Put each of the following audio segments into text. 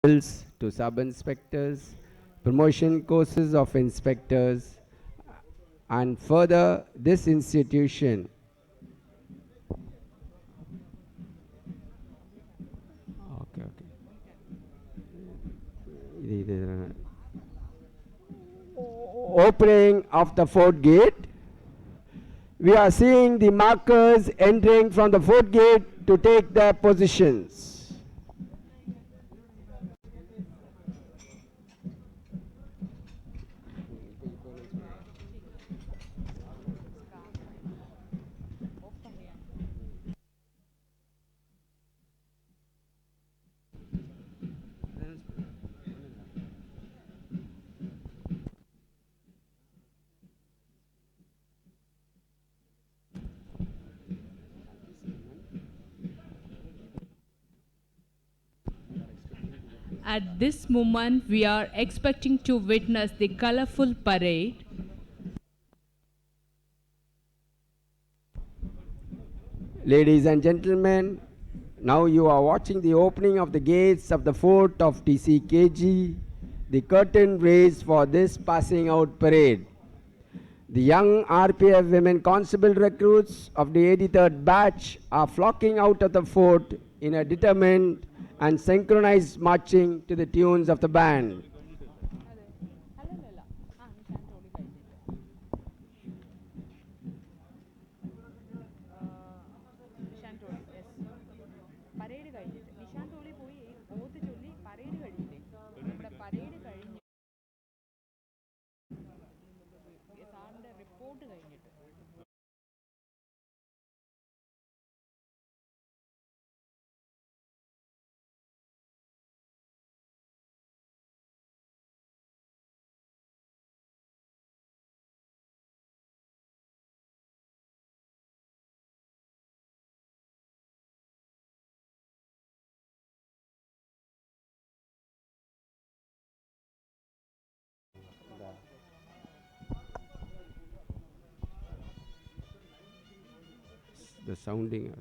to sub-inspectors, promotion courses of inspectors, and further this institution okay, okay. Opening of the fort gate. We are seeing the markers entering from the fort gate to take their positions. At this moment, we are expecting to witness the colorful parade. Ladies and gentlemen, now you are watching the opening of the gates of the fort of TCKG, the curtain raised for this passing out parade. The young RPF women constable recruits of the 83rd batch are flocking out of the fort in a determined and synchronized marching to the tunes of the band. The sounding.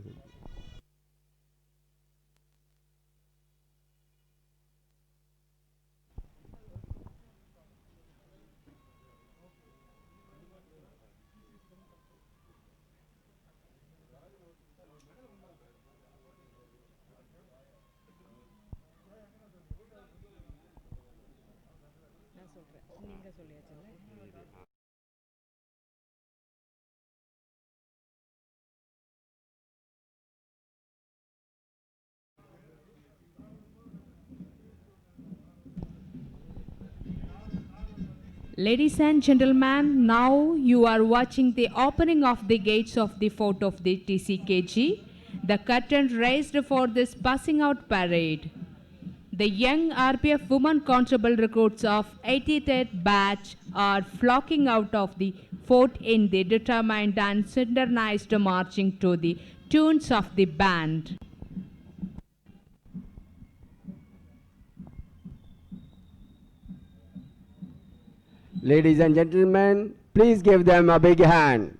Ladies and gentlemen, now you are watching the opening of the gates of the fort of the TCKG, the curtain raised for this passing out parade. The young RPF women constable recruits of 83rd batch are flocking out of the fort in the determined and synchronized marching to the tunes of the band. Ladies and gentlemen, please give them a big hand.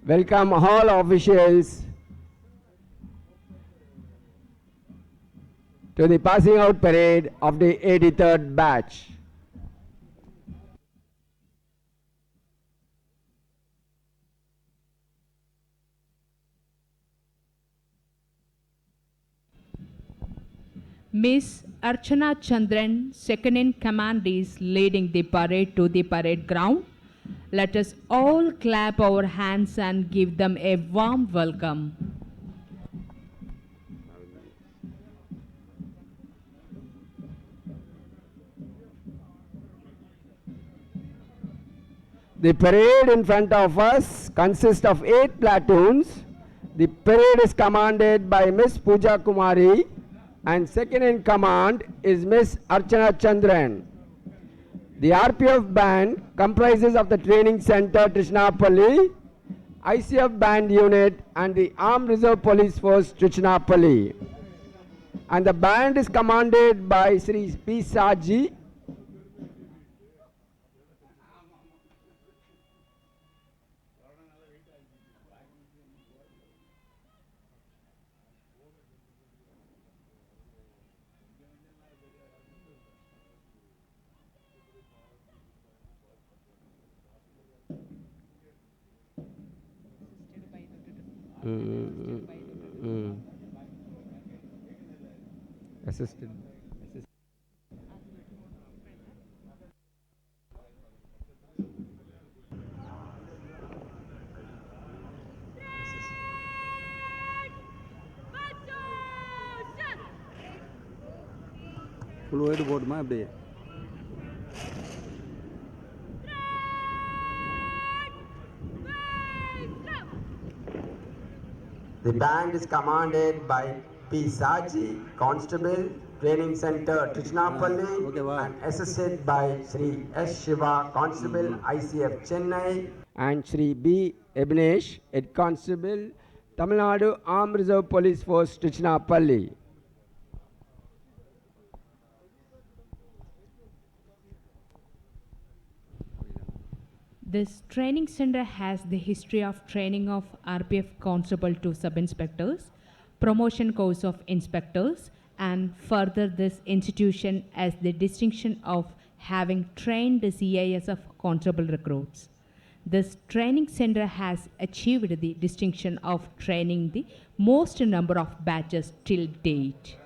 Welcome all officials to the passing out parade of the 83rd batch. Miss Archana Chandran, second in command, is leading the parade to the parade ground. Let us all clap our hands and give them a warm welcome. The parade in front of us consists of 8 platoons The parade is commanded by Miss Pooja Kumari and second in command is Miss Archana Chandran. The RPF band comprises of the Training Center Trichinapalli, ICF band unit and the Armed Reserve Police Force Trichinapalli. And the band is commanded by Sri P. Saji. Assisted. Full white போட்டுமா அப்படியே The band is commanded by P. Saji, Constable, Training Center, Trichinapalli, Okay, wow. and assisted by Sri S. Shiva, Constable, ICF Chennai, and Sri B. Ebnesh, Head Constable, Tamil Nadu Armed Reserve Police Force, Trichinapalli. This training center has the history of training of RPF constable to sub-inspectors, promotion course of inspectors, and further this institution has the distinction of having trained the CIS of constable recruits. This training center has achieved the distinction of training the most number of batches till date.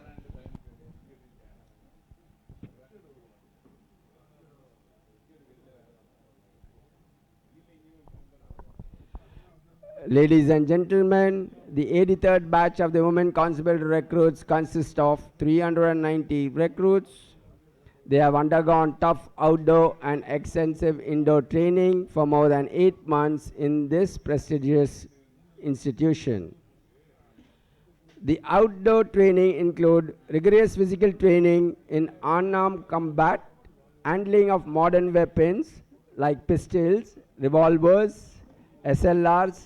Ladies and gentlemen, the 83rd batch of the women constable recruits consists of 390 recruits. They have undergone tough outdoor and extensive indoor training for more than 8 months in this prestigious institution. The outdoor training include rigorous physical training in unarmed combat, handling of modern weapons like pistols, revolvers, SLRs,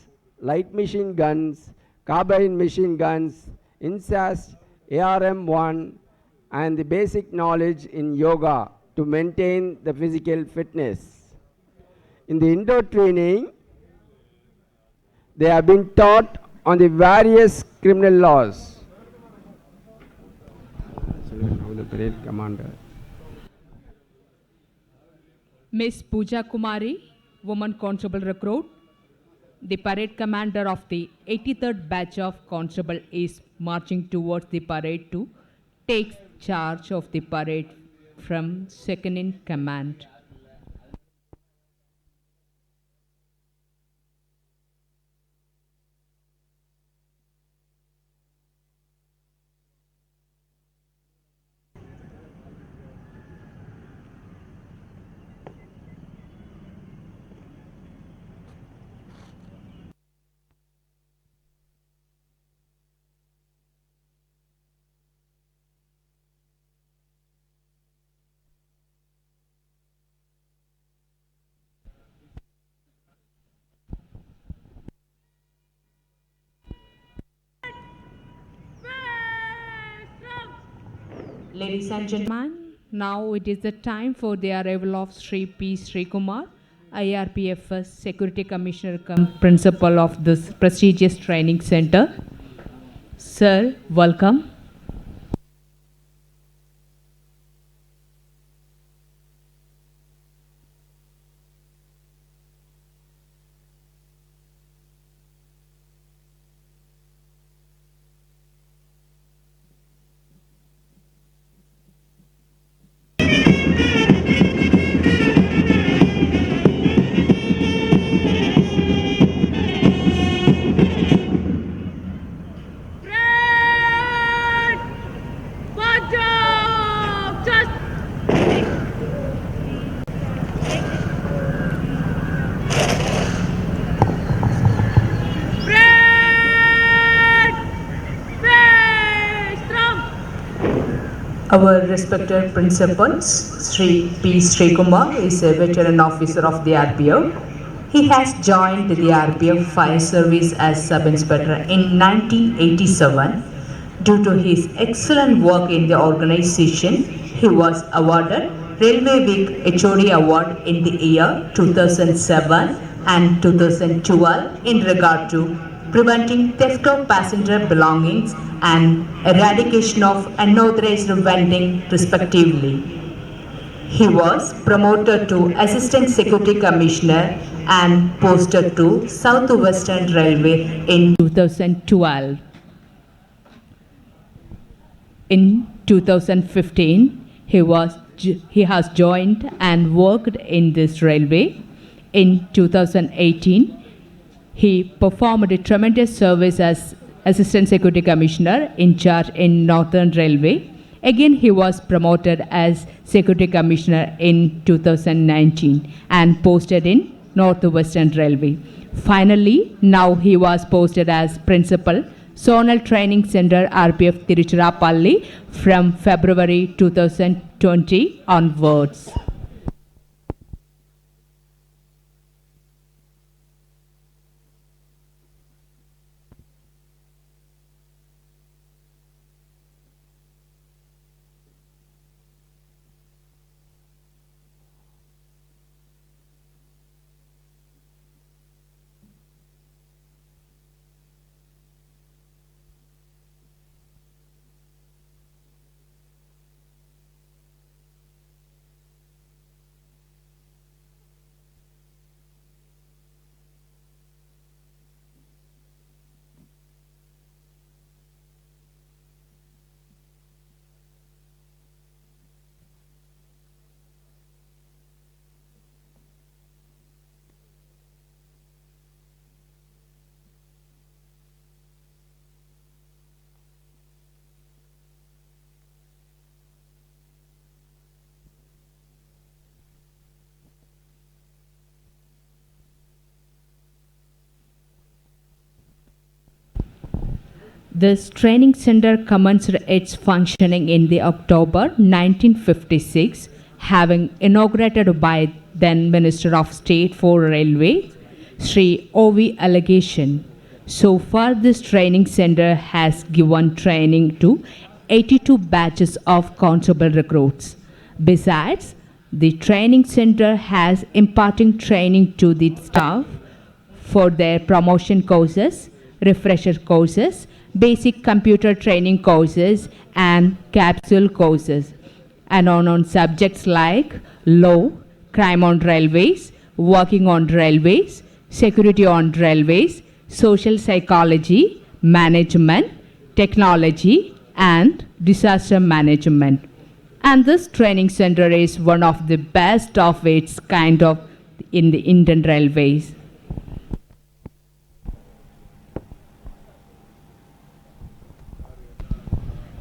light machine guns, carbine machine guns, INSAS, ARM-1, and the basic knowledge in yoga to maintain the physical fitness. In the indoor training, they have been taught on the various criminal laws. The parade commander. Miss Pooja Kumari, woman constable recruit. The parade commander of the 83rd batch of constable is marching towards the parade to take charge of the parade from second in command. Ladies and gentlemen, now it is the time for the arrival of Sri P. Srikumar, IRPF's Security Commissioner cum Principal of this prestigious training center. Sir, welcome. Our respected principal, Sri P. Srikumar, is a veteran officer of the RPF. He has joined the RPF Fire Service as Sub Inspector in 1987. Due to his excellent work in the organization, he was awarded Railway Week HOD Award in the year 2007 and 2012 in regard to preventing theft of passenger belongings and eradication of unauthorized vending respectively. He was promoted to Assistant Security Commissioner and posted to South Western Railway in 2012. In 2015, he has joined and worked in this railway. In 2018, he performed a tremendous service as Assistant Security Commissioner in charge in Northern Railway. Again, he was promoted as Security Commissioner in 2019 and posted in Northwestern Railway. Finally, now he was posted as Principal, Zonal Training Center, RPF Tiruchirappalli from February 2020 onwards. This training center commenced its functioning in the October 1956, having inaugurated by then Minister of State for Railways, Sri O.V. Allegation. So far, this training center has given training to 82 batches of constable recruits. Besides, the training center has imparting training to the staff for their promotion courses, refresher courses, basic computer training courses, and capsule courses, and on subjects like law, crime on railways, working on railways, security on railways, social psychology, management, technology, and disaster management. And this training center is one of the best of its kind in the Indian Railways.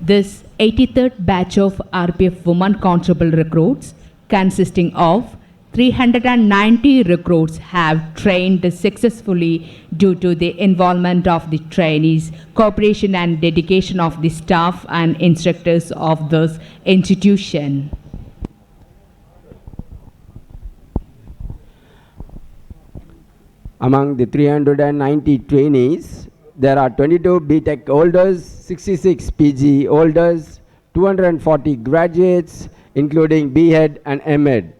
This 83rd batch of RPF women constable recruits, consisting of 390 recruits, have trained successfully due to the involvement of the trainees, cooperation and dedication of the staff and instructors of this institution. Among the 390 trainees, there are 22 BTech holders, 66 PG holders, 240 graduates, including BEd and MEd.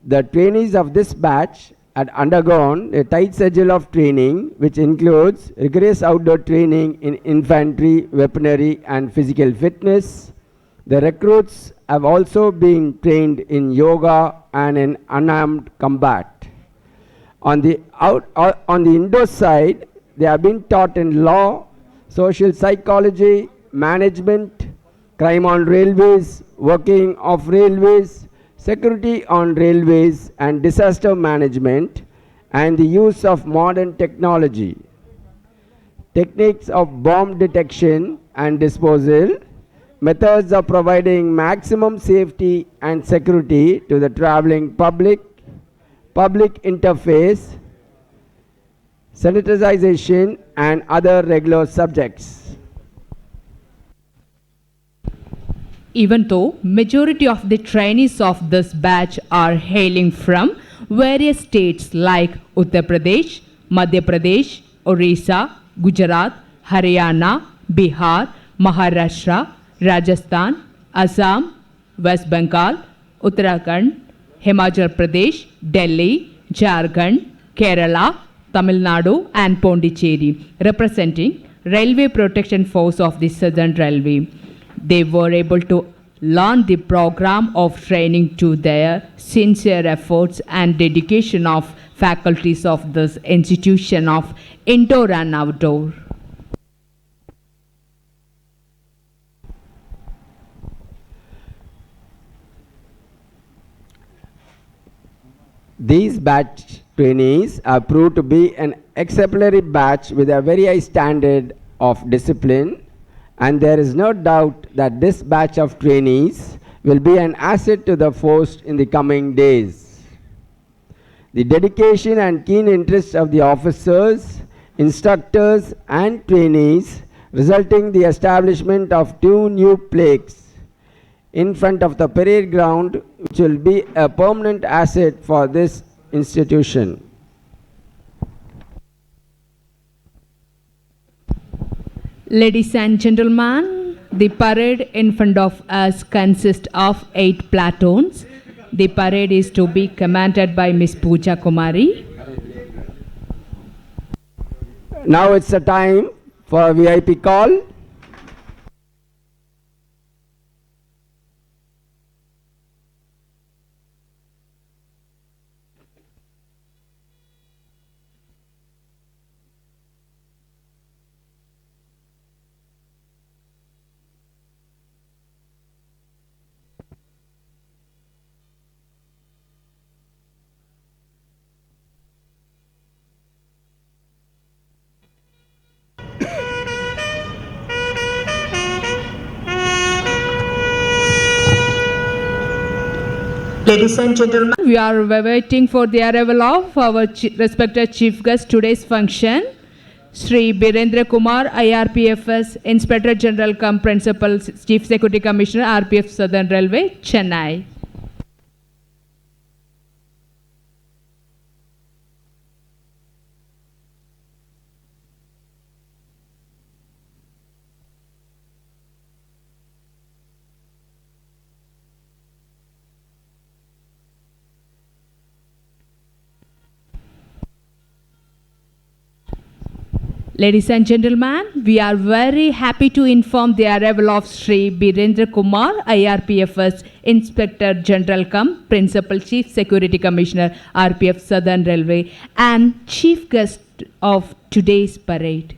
The trainees of this batch had undergone a tight schedule of training, which includes rigorous outdoor training in infantry, weaponry, and physical fitness. The recruits have also been trained in yoga and in unarmed combat. On the indoor side, they have been taught in law, social psychology, management, crime on railways, working off railways, security on railways, and disaster management, and the use of modern technology, techniques of bomb detection and disposal, methods of providing maximum safety and security to the traveling public, public interface, sanitization, and other regular subjects. even though majority of the trainees of this batch are hailing from various states like Uttar Pradesh, Madhya Pradesh, Orissa, Gujarat, Haryana, Bihar, Maharashtra, Rajasthan, Assam, West Bengal, Uttarakhand, Himachal Pradesh, Delhi, Jharkhand, Kerala, Tamil Nadu and Pondicherry, representing Railway Protection Force of the Southern Railway. They were able to learn the program of training to their sincere efforts and dedication of faculties of this institution of indoor and outdoor. These batch trainees are proved to be an exemplary batch with a very high standard of discipline, and there is no doubt that this batch of trainees will be an asset to the force in the coming days. The dedication and keen interest of the officers, instructors and trainees resulting in the establishment of 2 new plaques in front of the parade ground, which will be a permanent asset for this institution. Ladies and gentlemen, the parade in front of us consists of 8 platoons. The parade is to be commanded by Ms. Pooja Kumari. Now it's a time for a VIP call. Ladies and gentlemen, We are waiting for the arrival of our respected chief guest today's function, Sri Birendra Kumar, IRPFS Inspector General cum Principal Chief Security Commissioner, RPF Southern Railway, Chennai. Ladies and gentlemen, we are very happy to inform the arrival of Sri Birendra Kumar, IRPFS Inspector General cum Principal Chief Security Commissioner, RPF Southern Railway, and chief guest of today's parade.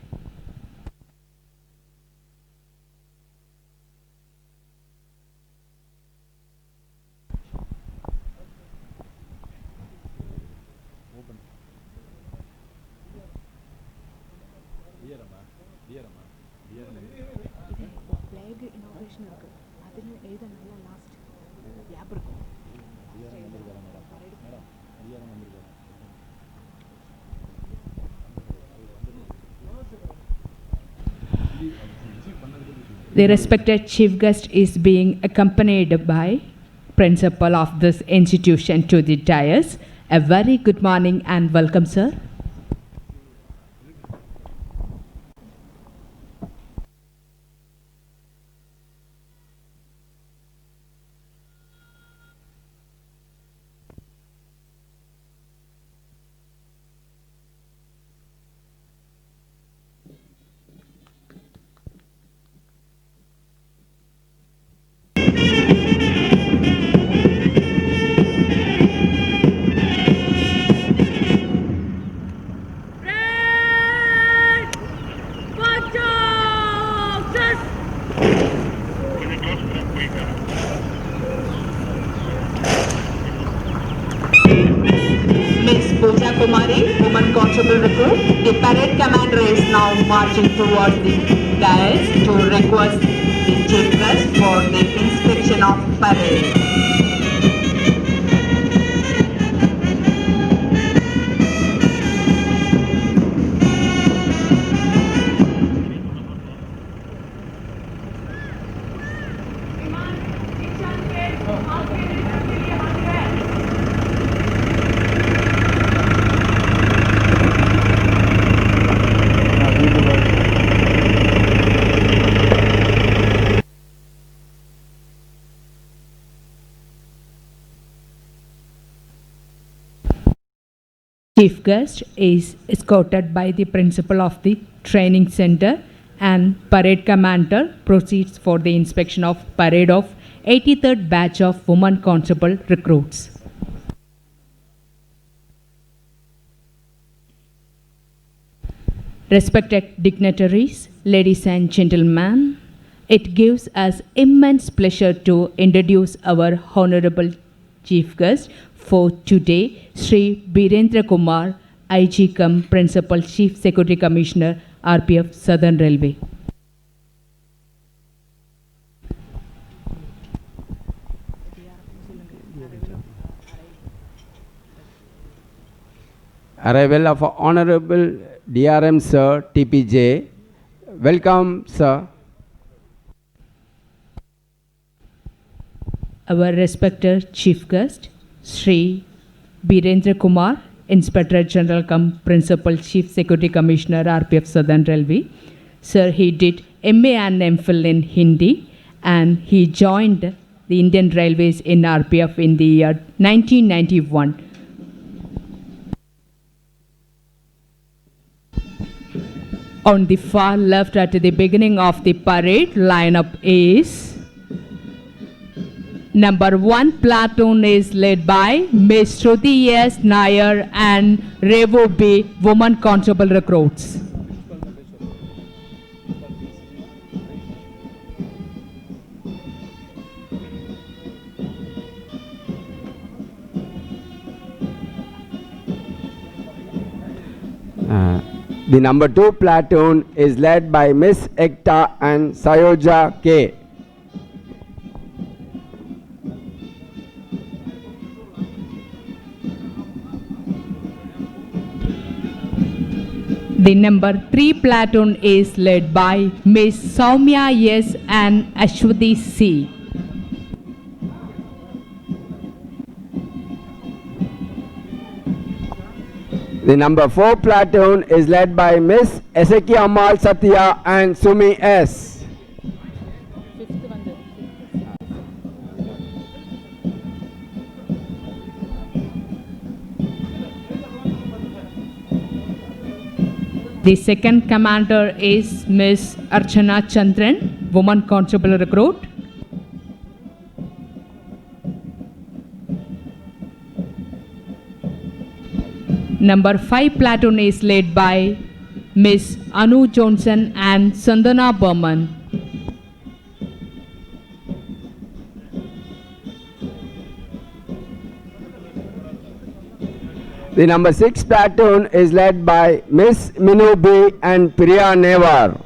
The respected chief guest is being accompanied by principal of this institution to the dais. A very good morning and welcome, sir. Ms. Pooja Kumari, Women Constable Recruit. The parade commander is now marching towards the dais to request the chief guest for the inspection of parade. Chief guest is escorted by the principal of the training center, and parade commander proceeds for the inspection of parade of 83rd batch of women constable recruits. Respected dignitaries, ladies and gentlemen, it gives us immense pleasure to introduce our honorable chief guest for today, Sri Birendra Kumar, IG cum Principal Chief Security Commissioner, RPF Southern Railway. Arrival of Honorable DRM Sir TPJ. Welcome, sir. Our respected chief guest, Sri Birendra Kumar, Inspector General cum Principal Chief Security Commissioner, RPF Southern Railway. Sir, he did MA and MPhil in Hindi, and he joined the Indian Railways in RPF in the year 1991. On the far left at the beginning of the parade, lineup is number 1 platoon is led by Ms. Shruti S. Nair and Revo B. Women Constable recruits. The number 2 platoon is led by Miss Ekta and Sayoja K. The number 3 platoon is led by Ms. Soumya S. and Ashwati C. The number 4 platoon is led by Miss Eseki Amal Satya and Sumi S. The second commander is Ms. Archana Chandran, Woman Constable recruit. Number 5 platoon is led by Ms. Anu Johnson and Sandana Burman. The number 6 platoon is led by Miss Minu B and Priya Nevar.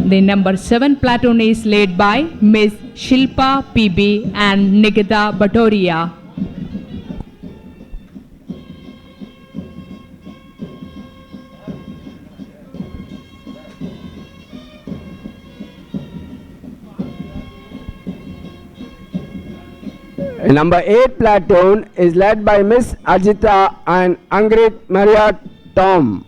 The number 7 platoon is led by Ms. Shilpa PB and Nikita Batoria. Number 8 platoon is led by Miss Ajita and Angrit Maria Tom.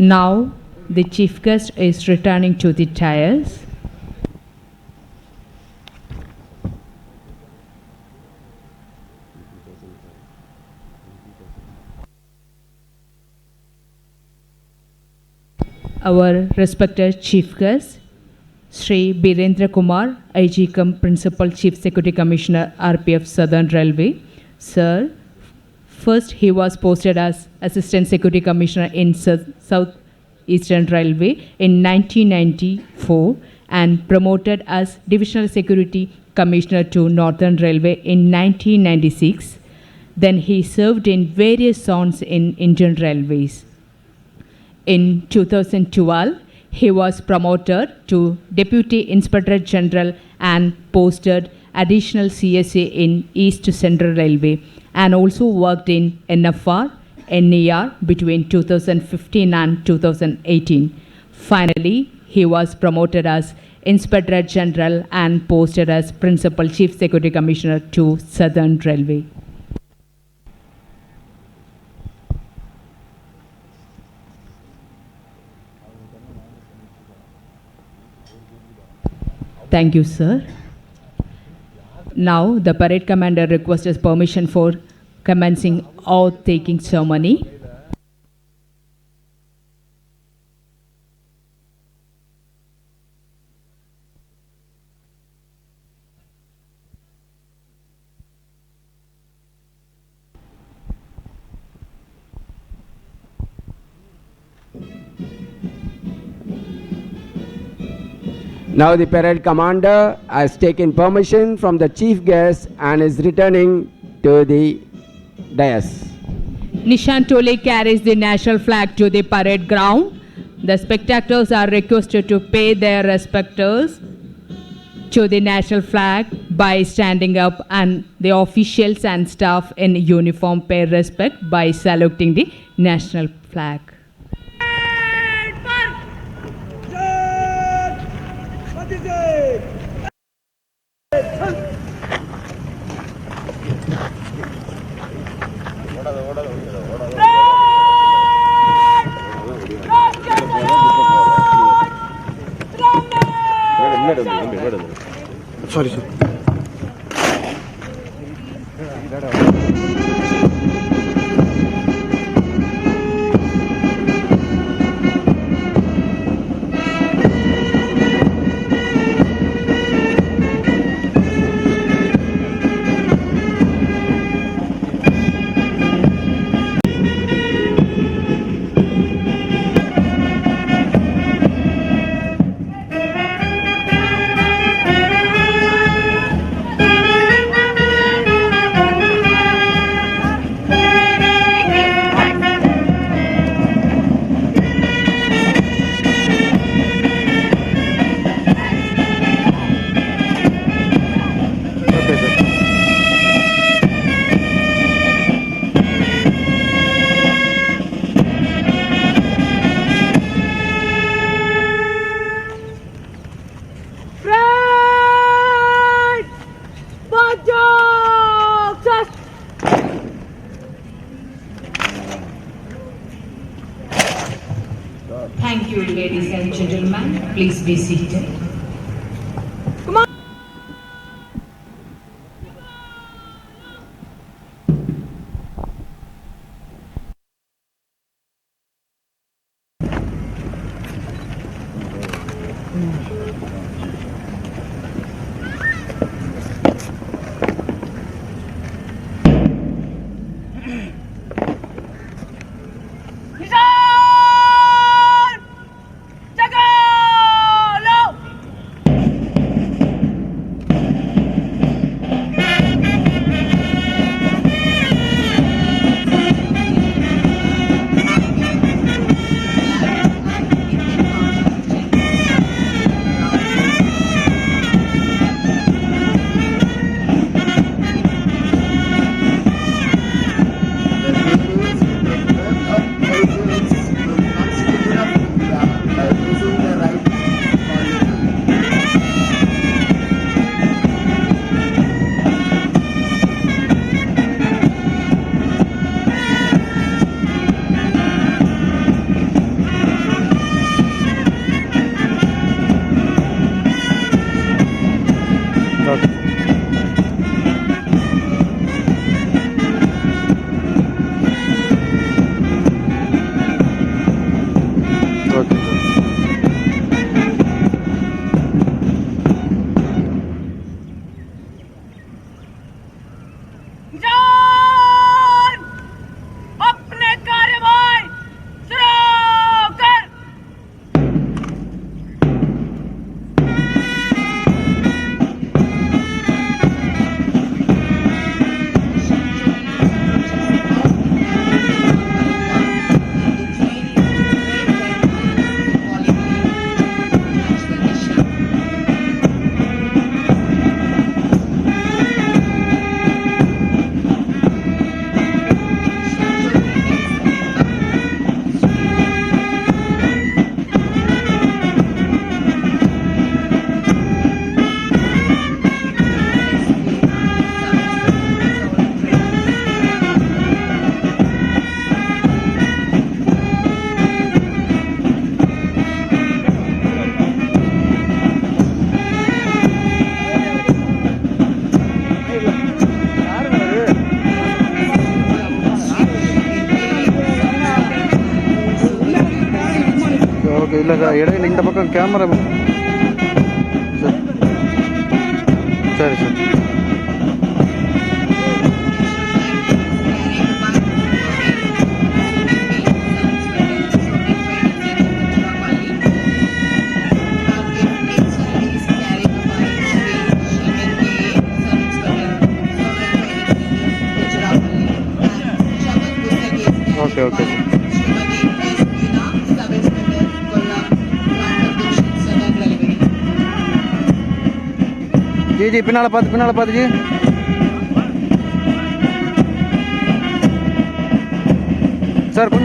Now the chief guest is returning to the dais. Our respected chief guest, Sri Birendra Kumar, IG cum Principal Chief Security Commissioner, RPF Southern Railway. Sir, first he was posted as Assistant Security Commissioner in South Eastern Railway in 1994 and promoted as Divisional Security Commissioner to Northern Railway in 1996. Then he served in various zones in Indian Railways. In 2012, he was promoted to Deputy Inspector General and posted additional CSA in East Central Railway and also worked in NFR, NER between 2015 and 2018. Finally, he was promoted as Inspector General and posted as Principal Chief Security Commissioner to Southern Railway. Thank you, sir. Now, the parade commander requests permission for commencing oath-taking ceremony. Now the parade commander has taken permission from the chief guest and is returning to the dais. Nishan Tole carries the national flag to the parade ground. The spectators are requested to pay their respects to the national flag by standing up, and the officials and staff in uniform pay respect by saluting the national flag. Sorry, sir. Thank you, ladies and gentlemen. Please be seated. ఇలాగా ఎడగలు ఇంత పక్కన camera సరే sir okay okay जी पिनाला पात जी sir कुछ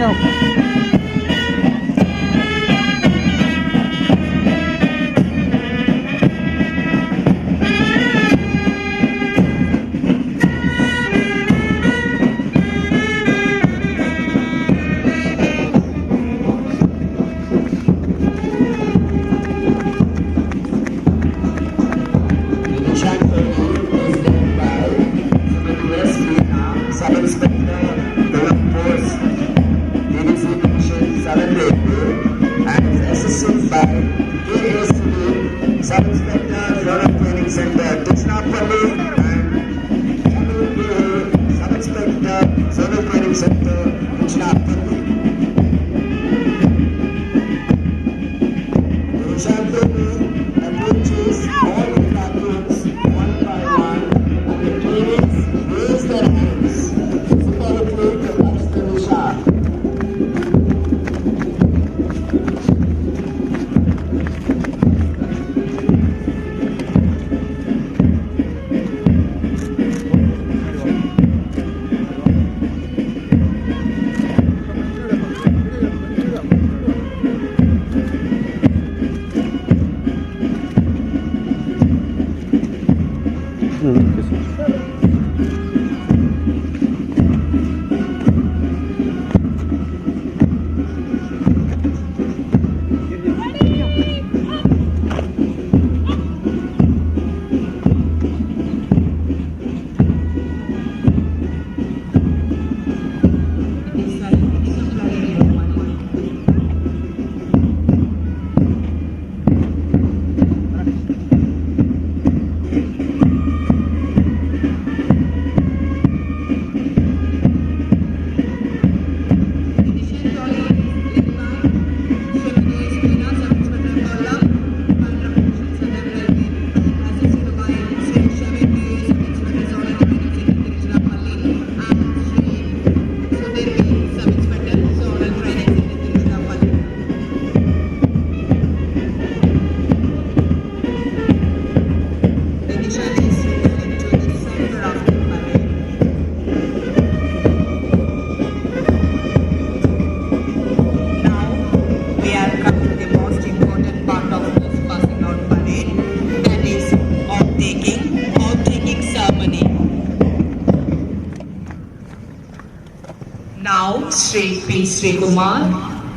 Now, Sri P. Srikumar,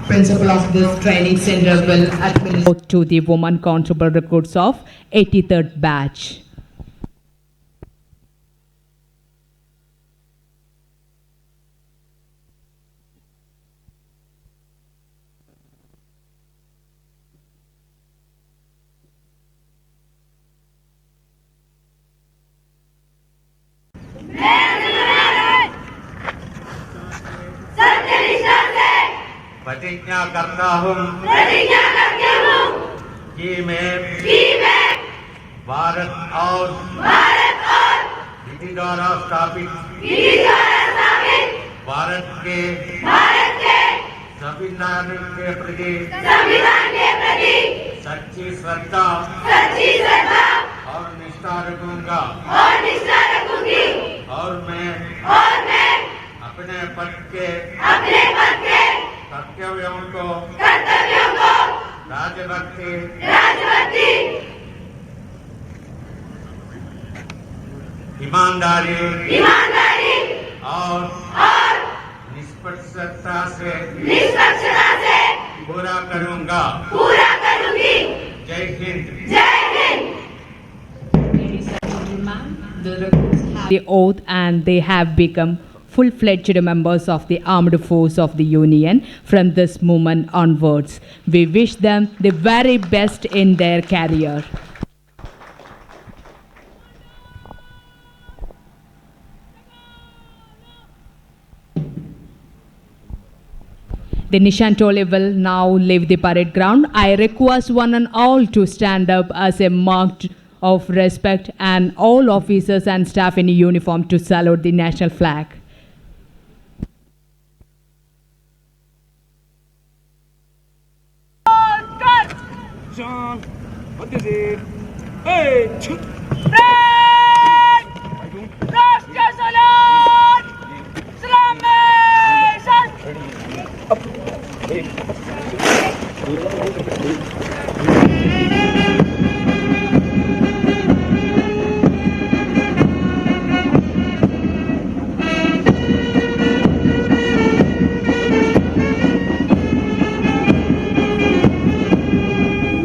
Principal of this Training Center, will administer To the Women Constable recruits of 83rd batch. प्रतिज्ञा करता हूँ कि मैं भारत और विधि द्वारा स्थापित भारत के संविधान के प्रति सच्ची श्रद्धा और निष्ठा रखूंगा और मैं अपने पद के कर्तव्यों को राजभक्ति ईमानदारी और निष्पक्षता से पूरा करूंगा। जय Hind. The oath and they have become full-fledged members of the armed force of the Union from this moment onwards. We wish them the very best in their career. The Nishantole will now leave the parade ground. I request one and all to stand up as a mark of respect and all officers and staff in uniform to salute the national flag.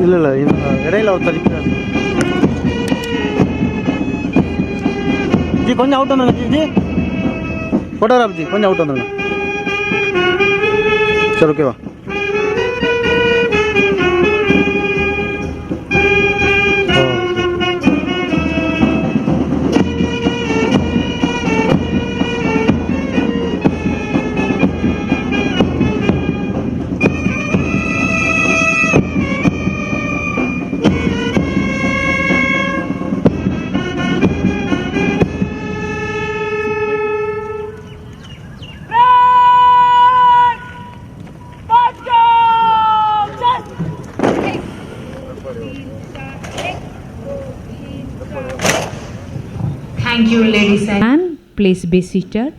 இல்லை இல்லை இடையில ஒரு தள்ளிக்கிறார் G கொஞ்சம் out வந்துருங்க G photograph G கொஞ்சம் out வந்துருங்க சரி ஓகேவா Thank you, ladies and Please be seated.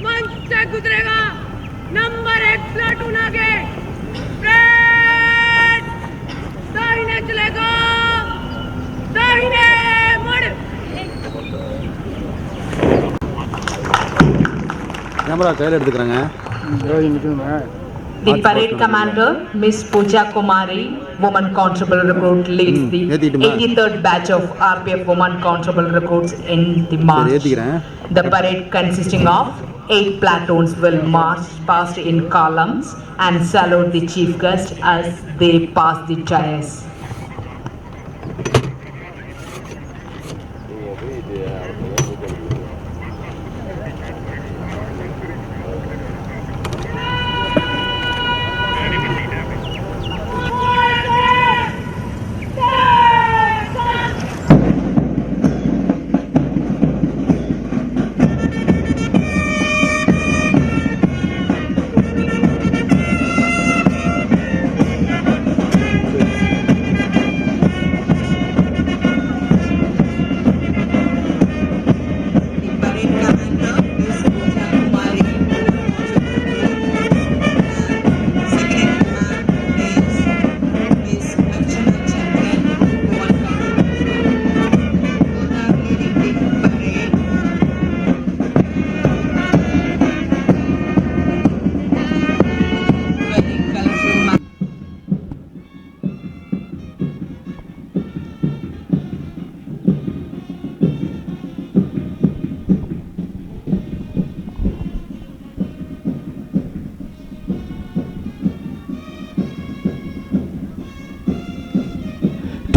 मंच से गुजरेगा नंबर 1 प्लाटून आगे फ्रेंड दाहिने चलेगा दाहिने मुड़ கேமரா கையில் எடுத்துக்கிறாங்க the parade commander, Miss Pooja Kumari, woman constable recruit, leads the 83rd batch of RPF woman constable recruits in the march. The parade consisting of 8 platoons will march past in columns and salute the chief guest as they pass the dais.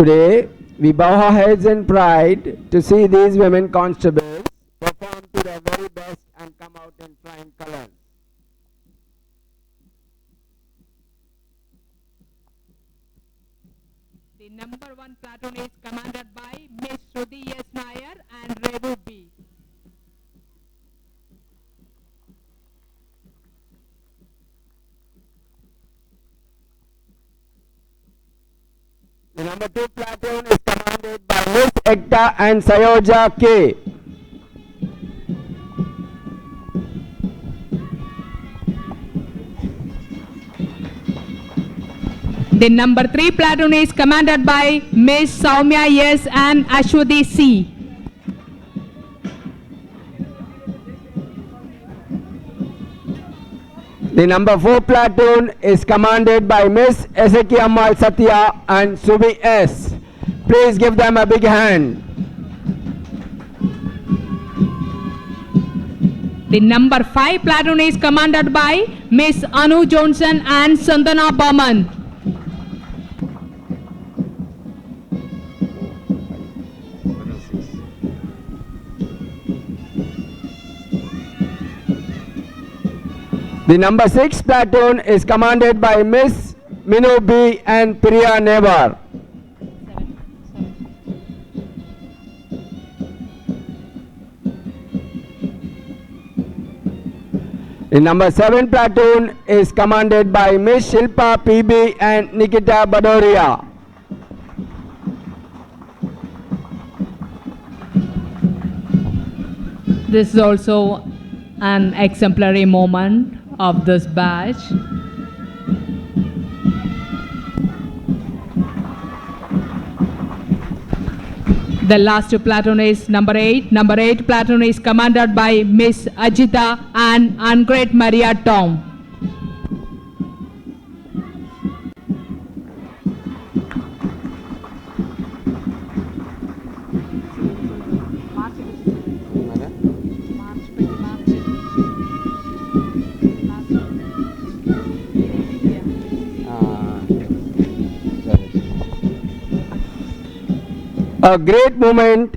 Today, we bow our heads in pride to see these women constables perform to their very best and come out in flying colors. The number 1 platoon is commanded by Miss Shruti S. Nair and Revu B. The number 2 platoon is commanded by Miss Ekta and Sayoja K. The number 3 platoon is commanded by Miss Soumya S. and Ashwati C. The number 4 platoon is commanded by Miss Ezekiamal Satya and Subi S. Please give them a big hand. The number 5 platoon is commanded by Miss Anu Johnson and Sandana Baman. The number 6 platoon is commanded by Miss Minu B and Priya Nevar. The number 7 platoon is commanded by Miss Shilpa PB and Nikita Badoria. This is also an exemplary moment of this batch. The last platoon is number 8. Number 8 platoon is commanded by Miss Ajita and Angret Maria Tom. A great moment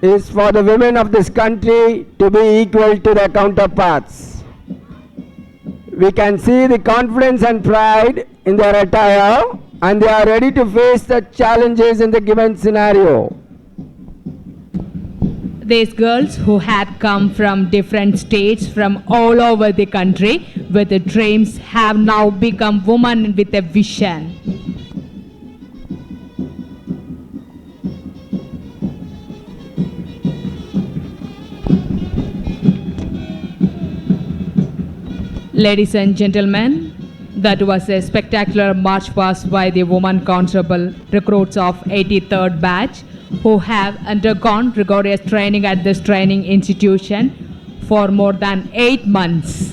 is for the women of this country to be equal to their counterparts. We can see the confidence and pride in their attire, and they are ready to face the challenges in the given scenario. These girls who had come from different states from all over the country with the dreams have now become women with a vision. Ladies and gentlemen, that was a spectacular march past by the woman constable recruits of 83rd batch who have undergone rigorous training at this training institution for more than 8 months.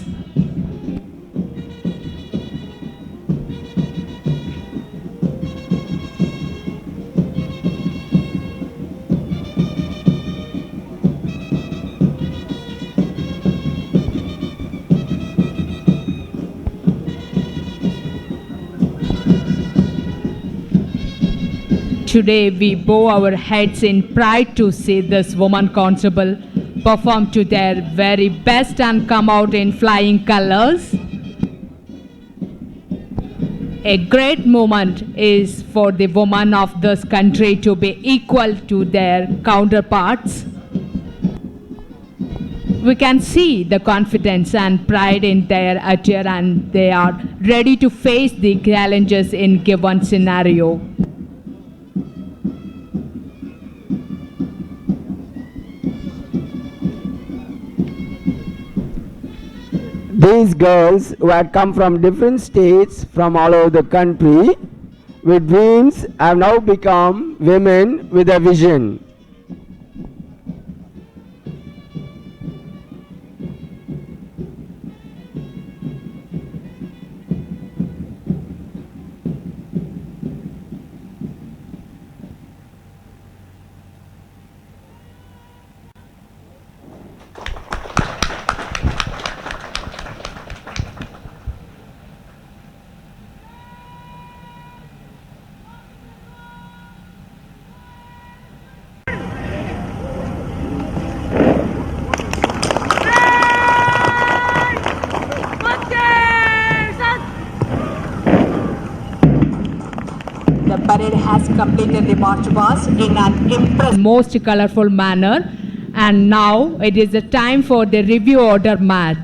Today we bow our heads in pride to see this woman constable perform to their very best and come out in flying colors. A great moment is for the women of this country to be equal to their counterparts. We can see the confidence and pride in their attire, and they are ready to face the challenges in given scenario. These girls who had come from different states from all over the country with dreams have now become women with a vision. The parade has completed the march past in an impressive Most colorful manner, and now it is the time for the review order match.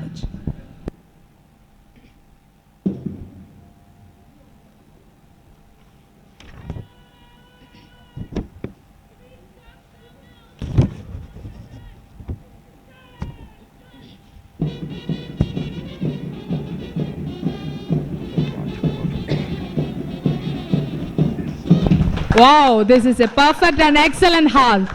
Wow, this is a perfect and excellent halt.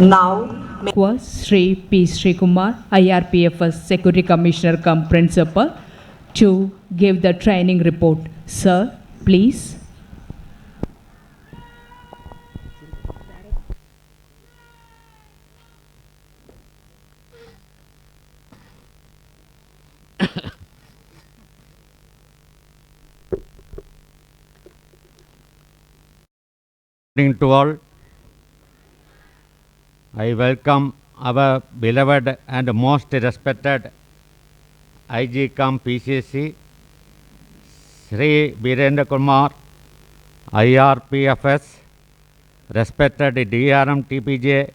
Now, was Sri P. Srikumar, IRPFS Security Commissioner cum Principal, to give the training report. Sir, please. Good evening to all. I welcome our beloved and most respected IG cum PCC, Sri Virendra Kumar, IRPFS, respected DRM TPJ,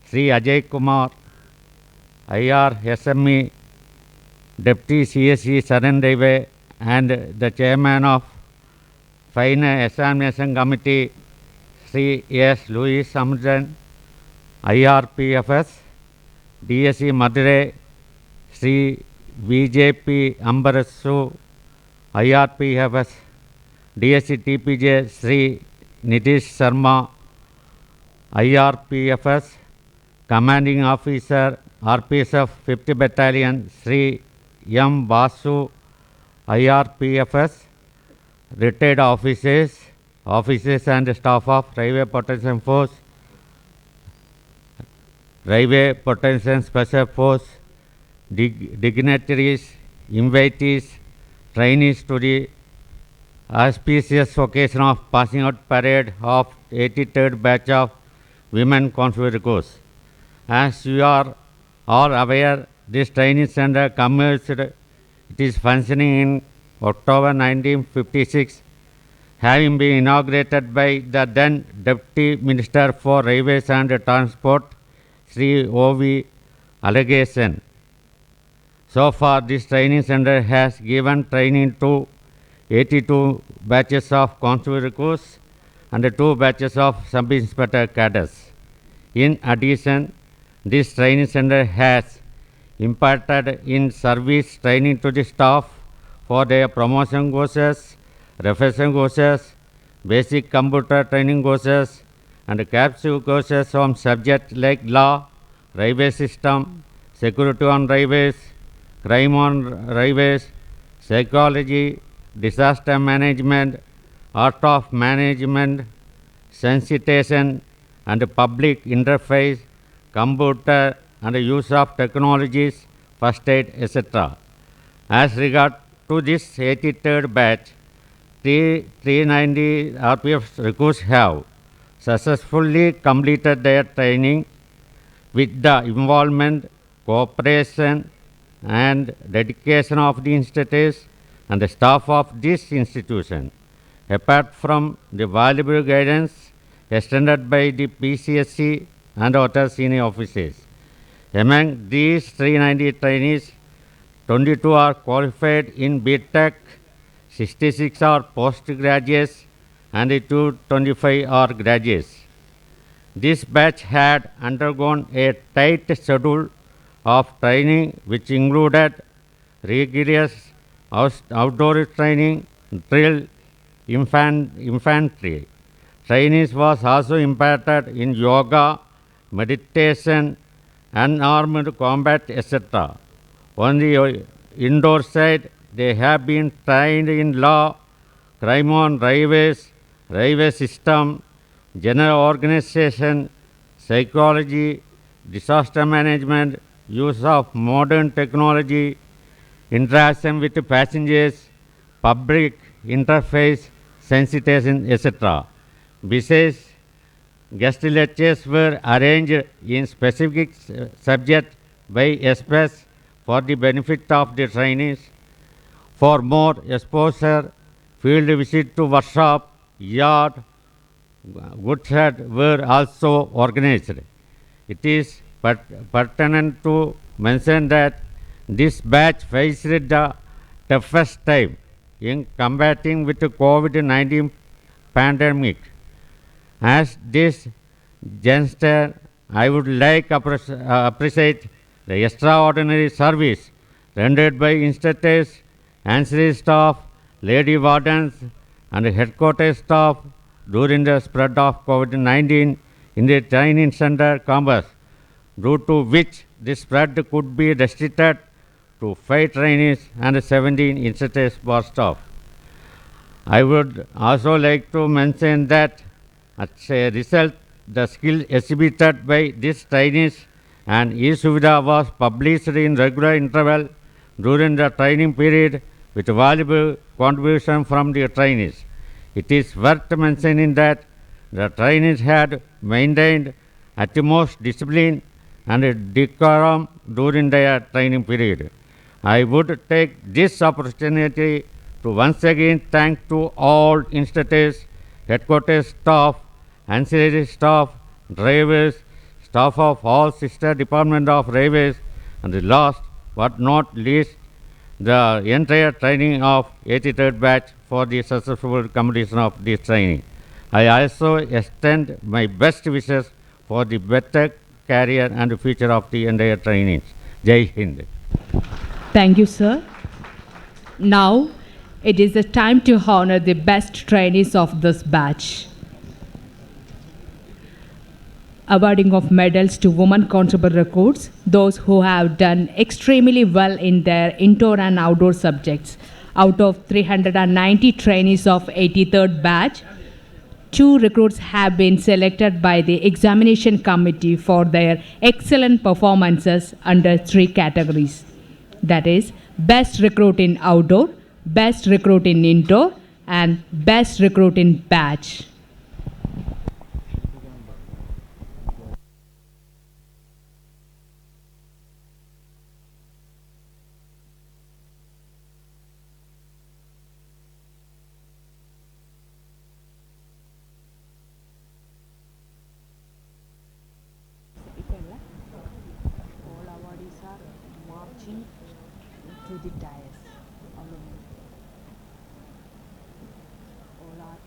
Sri Ajay Kumar, IRSME, Deputy CSE Southern Railway, and the Chairman of Final Examination Committee, Sri S. Louis Samudran, IRPFS, DSE Madurai, Sri VJP Ambarasu, IRPFS, DSE TPJ, Sri Nitish Sharma, IRPFS, Commanding Officer, RPSF 50 Battalion, Sri M. Basu, IRPFS, retired officers and staff of Railway Protection Force, Railway Protection Special Force, dignitaries, invitees, trainees to the auspicious occasion of passing out parade of 83rd batch of Women Constable Recruits. As you are all aware, this training center commenced, it is functioning in October 1956, having been inaugurated by the then Deputy Minister for Railways and Transport, Sri O.V. Alagasen. So far, this training center has given training to 82 batches of constable recruits and 2 batches of sub-inspector cadets. In addition, this training center has imparted in-service training to the staff for their promotion courses, refresher courses, basic computer training courses, and capsule courses on subjects like law, railway system, security on railways, crime on railways, psychology, disaster management, art of management, sensitization and public interface, computer and use of technologies, first aid, etc. As regard to this 83rd batch, 390 RPF recruits have successfully completed their training with the involvement, cooperation and dedication of the institutes and the staff of this institution. Apart from the valuable guidance extended by the PCSC and other senior officers. Among these 390 trainees, 22 are qualified in BTech, 66 are postgraduates, and 225 are graduates. This batch had undergone a tight schedule of training which included rigorous outdoor training, drill, infantry. Trainees was also imparted in yoga, meditation, unarmed combat, etc. On the indoor side, they have been trained in law, crime on railways, railway system, general organization, psychology, disaster management, use of modern technology, interaction with passengers, public interface, sensitization, etc. Besides, guest lectures were arranged in specific subjects by express for the benefit of the trainees. For more exposure, field visit to workshop, yard, goods shed were also organized. It is pertinent to mention that this batch faced the toughest time in combating with the COVID-19 pandemic. As this youngster, I would like to appreciate the extraordinary service rendered by instructors, ancillary staff, lady wardens, and headquarters staff during the spread of COVID-19 in the training center campus, due to which the spread could be restricted to 5 trainees and 17 instructors for staff. I would also like to mention that as a result, the skill exhibited by these trainees and e-Suvidha was published in regular interval during the training period with valuable contribution from the trainees. It is worth mentioning that the trainees had maintained utmost discipline and decorum during their training period. I would take this opportunity to once again thank to all instructors, headquarters staff, ancillary staff, drivers, staff of all sister department of railways, and the last but not least, the entire training of 83rd batch for the successful completion of this training. I also extend my best wishes for the better career and future of the entire trainees. Jai Hind. Thank you, sir. Now, it is the time to honor the best trainees of this batch. Awarding of medals to women constable recruits, those who have done extremely well in their indoor and outdoor subjects. Out of 390 trainees of 83rd batch, 2 recruits have been selected by the examination committee for their excellent performances under 3 categories. That is, best recruit in outdoor, best recruit in indoor, and best recruit in batch. To the dais.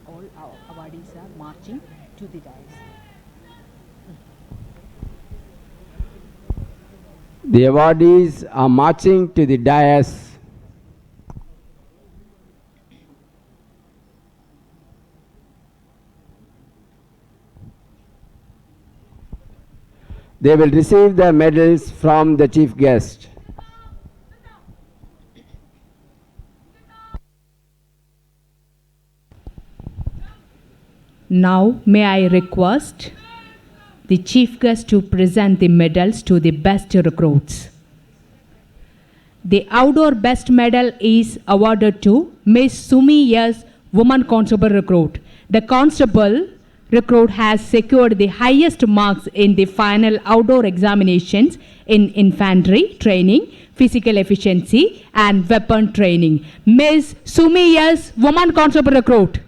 All our awardees are marching to the dais. The awardees are marching to the dais. They will receive their medals from the chief guest. Now, may I request the chief guest to present the medals to the best recruits. The outdoor best medal is awarded to Miss Sumi S. Woman Constable Recruit. The constable recruit has secured the highest marks in the final outdoor examinations in infantry training, physical efficiency, and weapon training. Miss Sumi S. Woman Constable Recruit.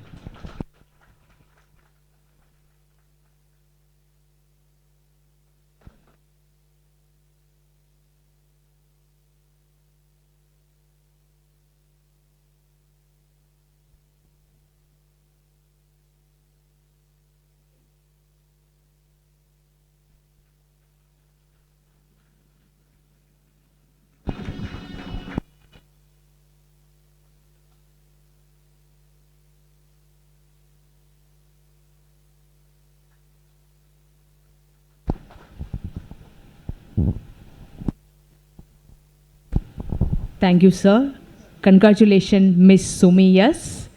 Thank you, sir. Congratulations, Miss Sumi. Yes.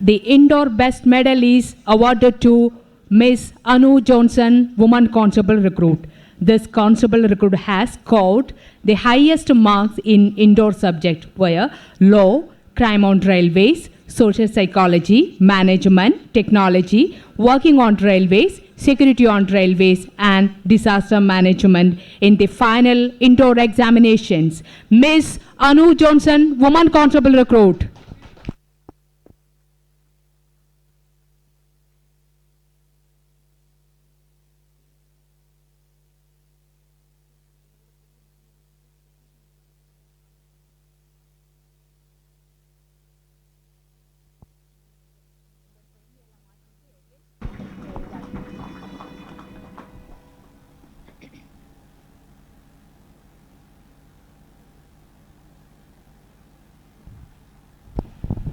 The indoor best medal is awarded to Miss Anu Johnson, Woman Constable Recruit. This constable recruit has scored the highest marks in indoor subject where law, crime on railways, social psychology, management, technology, working on railways, security on railways, and disaster management in the final indoor examinations. Miss Anu Johnson, Woman Constable Recruit.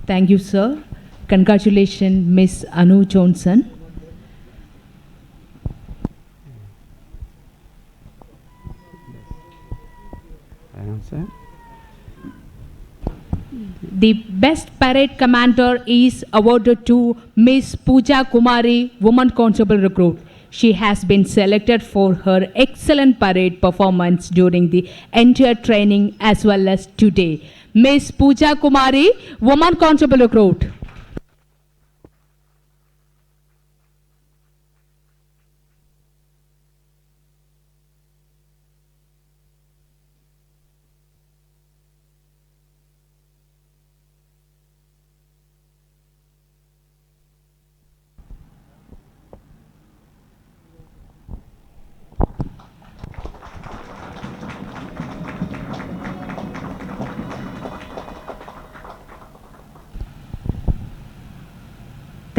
Thank you, sir. Congratulations, Miss Anu Johnson. Answer. The best parade commander is awarded to Miss Pooja Kumari, Woman Constable Recruit. She has been selected for her excellent parade performance during the entire training as well as today. Miss Pooja Kumari, Woman Constable Recruit.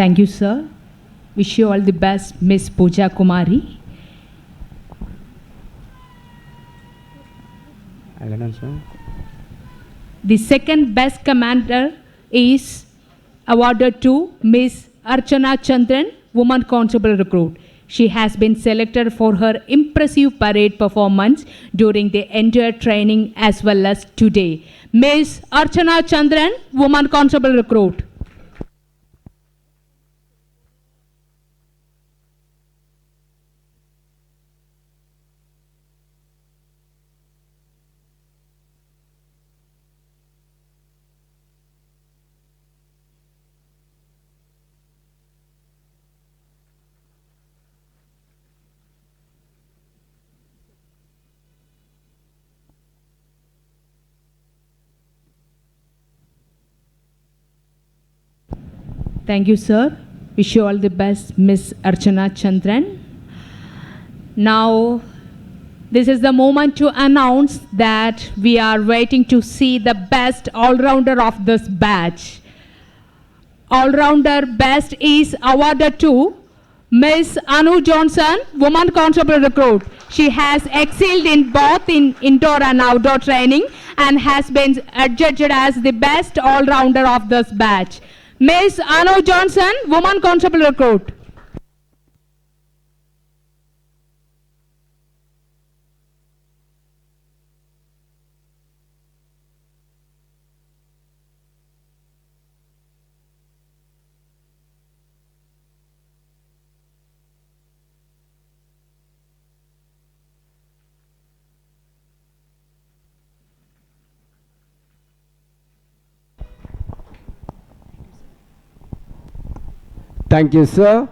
Thank you, sir. Wish you all the best, Miss Pooja Kumari. The second best commander is awarded to Miss Archana Chandran, Woman Constable Recruit. She has been selected for her impressive parade performance during the entire training as well as today. Miss Archana Chandran, Woman Constable Recruit. Thank you, sir. Wish you all the best, Miss Archana Chandran. Now, this is the moment to announce that we are waiting to see the best all-rounder of this batch. All-rounder best is awarded to Miss Anu Johnson, Woman Constable Recruit. She has excelled in both in indoor and outdoor training and has been adjudged as the best all-rounder of this batch. Miss Anu Johnson, Woman Constable Recruit. Thank you, sir.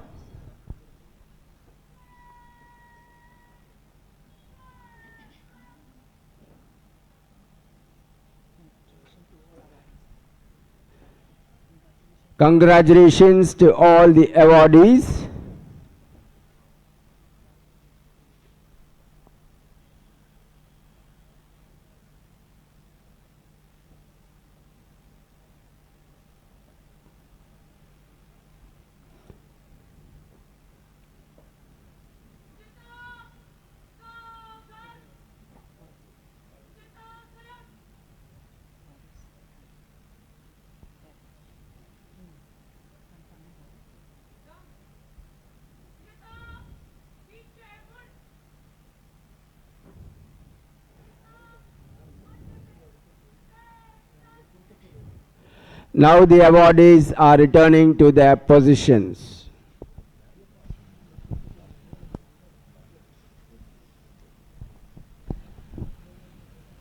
Congratulations to all the awardees. Now the awardees are returning to their positions.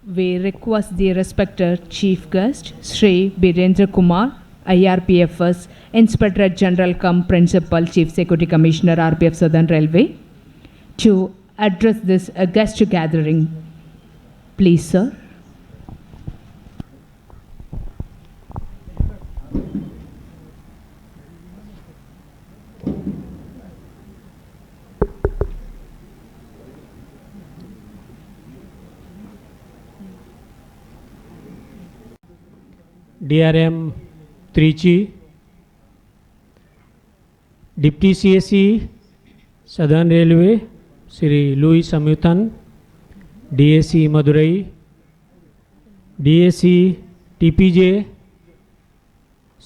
We request the respected Chief Guest, Sri Birendra Kumar, IRPF's Inspector General cum Principal Chief Security Commissioner, RPF Southern Railway, to address this guest gathering. Please, sir. DRM Trichy, Deputy CSE Southern Railway Sri Louis Samyutan, DAC Madurai, DAC TPJ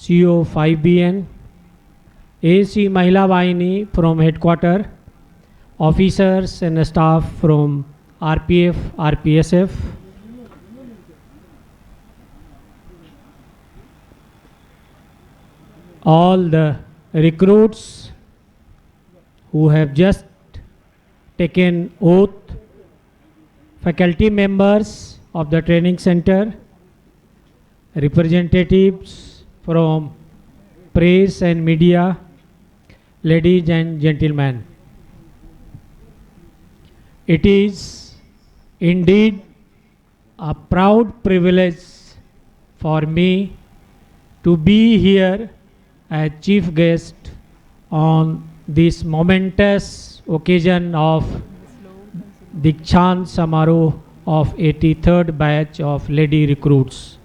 CO 5BN, AC Mahila Vahini from headquarter, officers and staff from RPF, RPSF, all the recruits who have just taken oath, faculty members of the training center, representatives from press and media, ladies and gentlemen. It is indeed a proud privilege for me to be here as chief guest on this momentous occasion of Dikshant Samaroh of 83rd batch of lady recruits.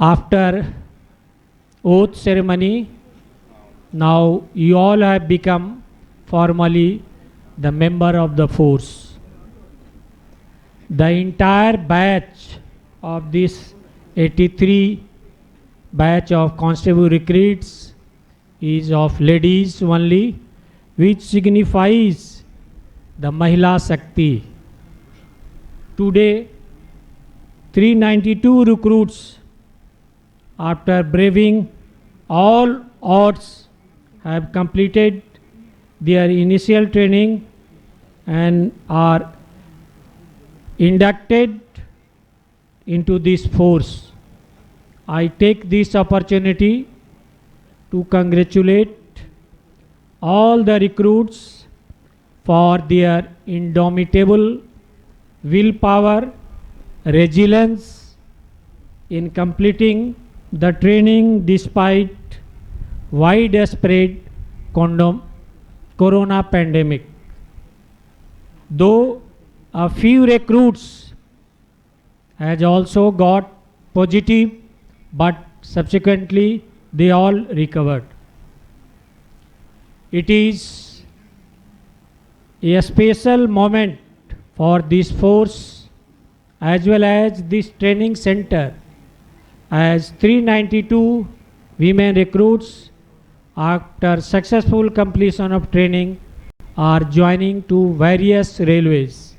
After oath ceremony, now you all have become formally the member of the force. The entire batch of this 83 batch of constable recruits is of ladies only, which signifies the Mahila Shakti. Today, 392 recruits, after braving all odds, have completed their initial training and are inducted into this force. I take this opportunity to congratulate all the recruits for their indomitable willpower, resilience in completing the training despite widespread corona pandemic. Though a few recruits has also got positive, but subsequently they all recovered. It is a special moment for this force as well as this training center, as 392 women recruits after successful completion of training are joining to various railways.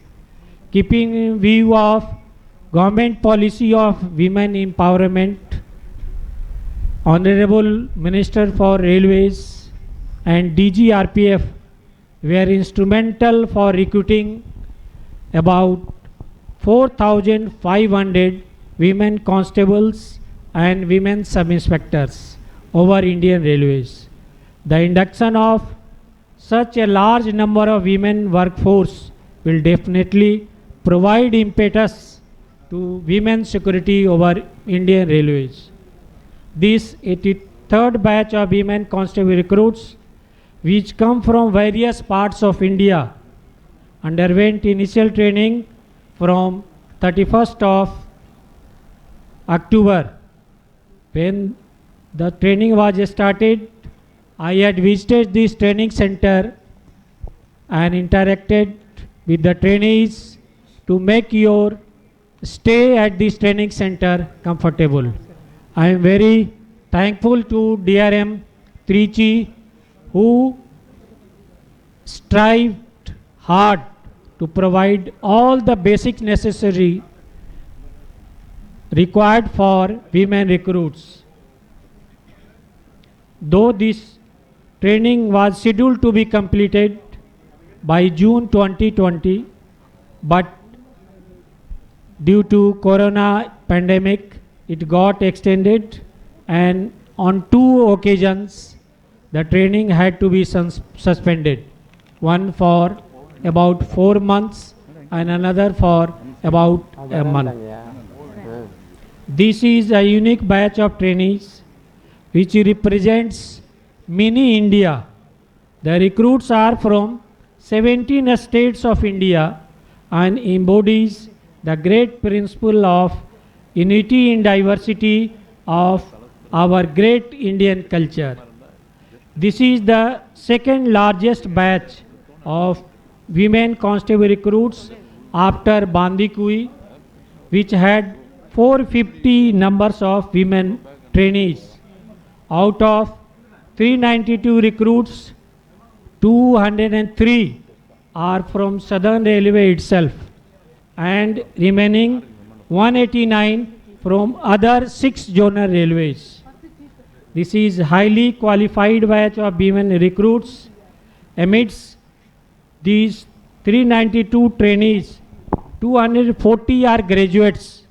Keeping in view of government policy of women empowerment, Honorable Minister for Railways and DG RPF were instrumental for recruiting about 4,500 women constables and women sub-inspectors over Indian Railways. The induction of such a large number of women workforce will definitely provide impetus to women's security over Indian Railways. This 83rd batch of women constable recruits, which come from various parts of India, underwent initial training from 31st of October. When the training was started, I had visited this training center and interacted with the trainees to make your stay at this training center comfortable. I am very thankful to DRM Trichy, who strived hard to provide all the basic necessary required for women recruits. Though this training was scheduled to be completed by June 2020, but due to corona pandemic, it got extended, and on 2 occasions the training had to be suspended. One for about 4 months and another for about a month. This is a unique batch of trainees which represents mini India. The recruits are from 17 states of India and embodies the great principle of unity in diversity of our great Indian culture. This is the second largest batch of women constable recruits after Bandikui, which had 450 numbers of women trainees. Out of 392 recruits, 203 are from Southern Railway itself and remaining 189 from other 6 zonal railways. This is highly qualified batch of women recruits. Amidst these 392 trainees, 240 are graduates,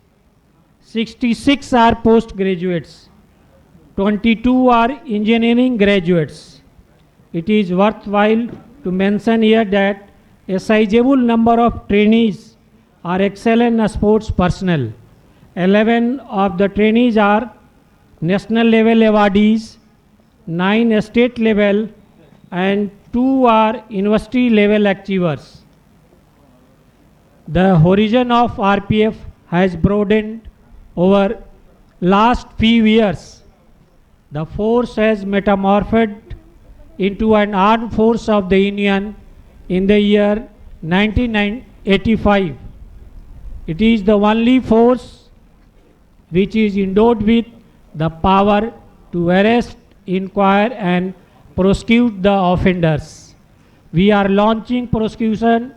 66 are postgraduates, 22 are engineering graduates. It is worthwhile to mention here that a sizable number of trainees are excellent sports personnel. 11 of the trainees are national level awardees, 9 state level, and 2 are university level achievers. The horizon of RPF has broadened over last few years. The force has metamorphosed into an armed force of the Union in the year 1985. It is the only force which is endowed with the power to arrest, inquire and prosecute the offenders. We are launching prosecution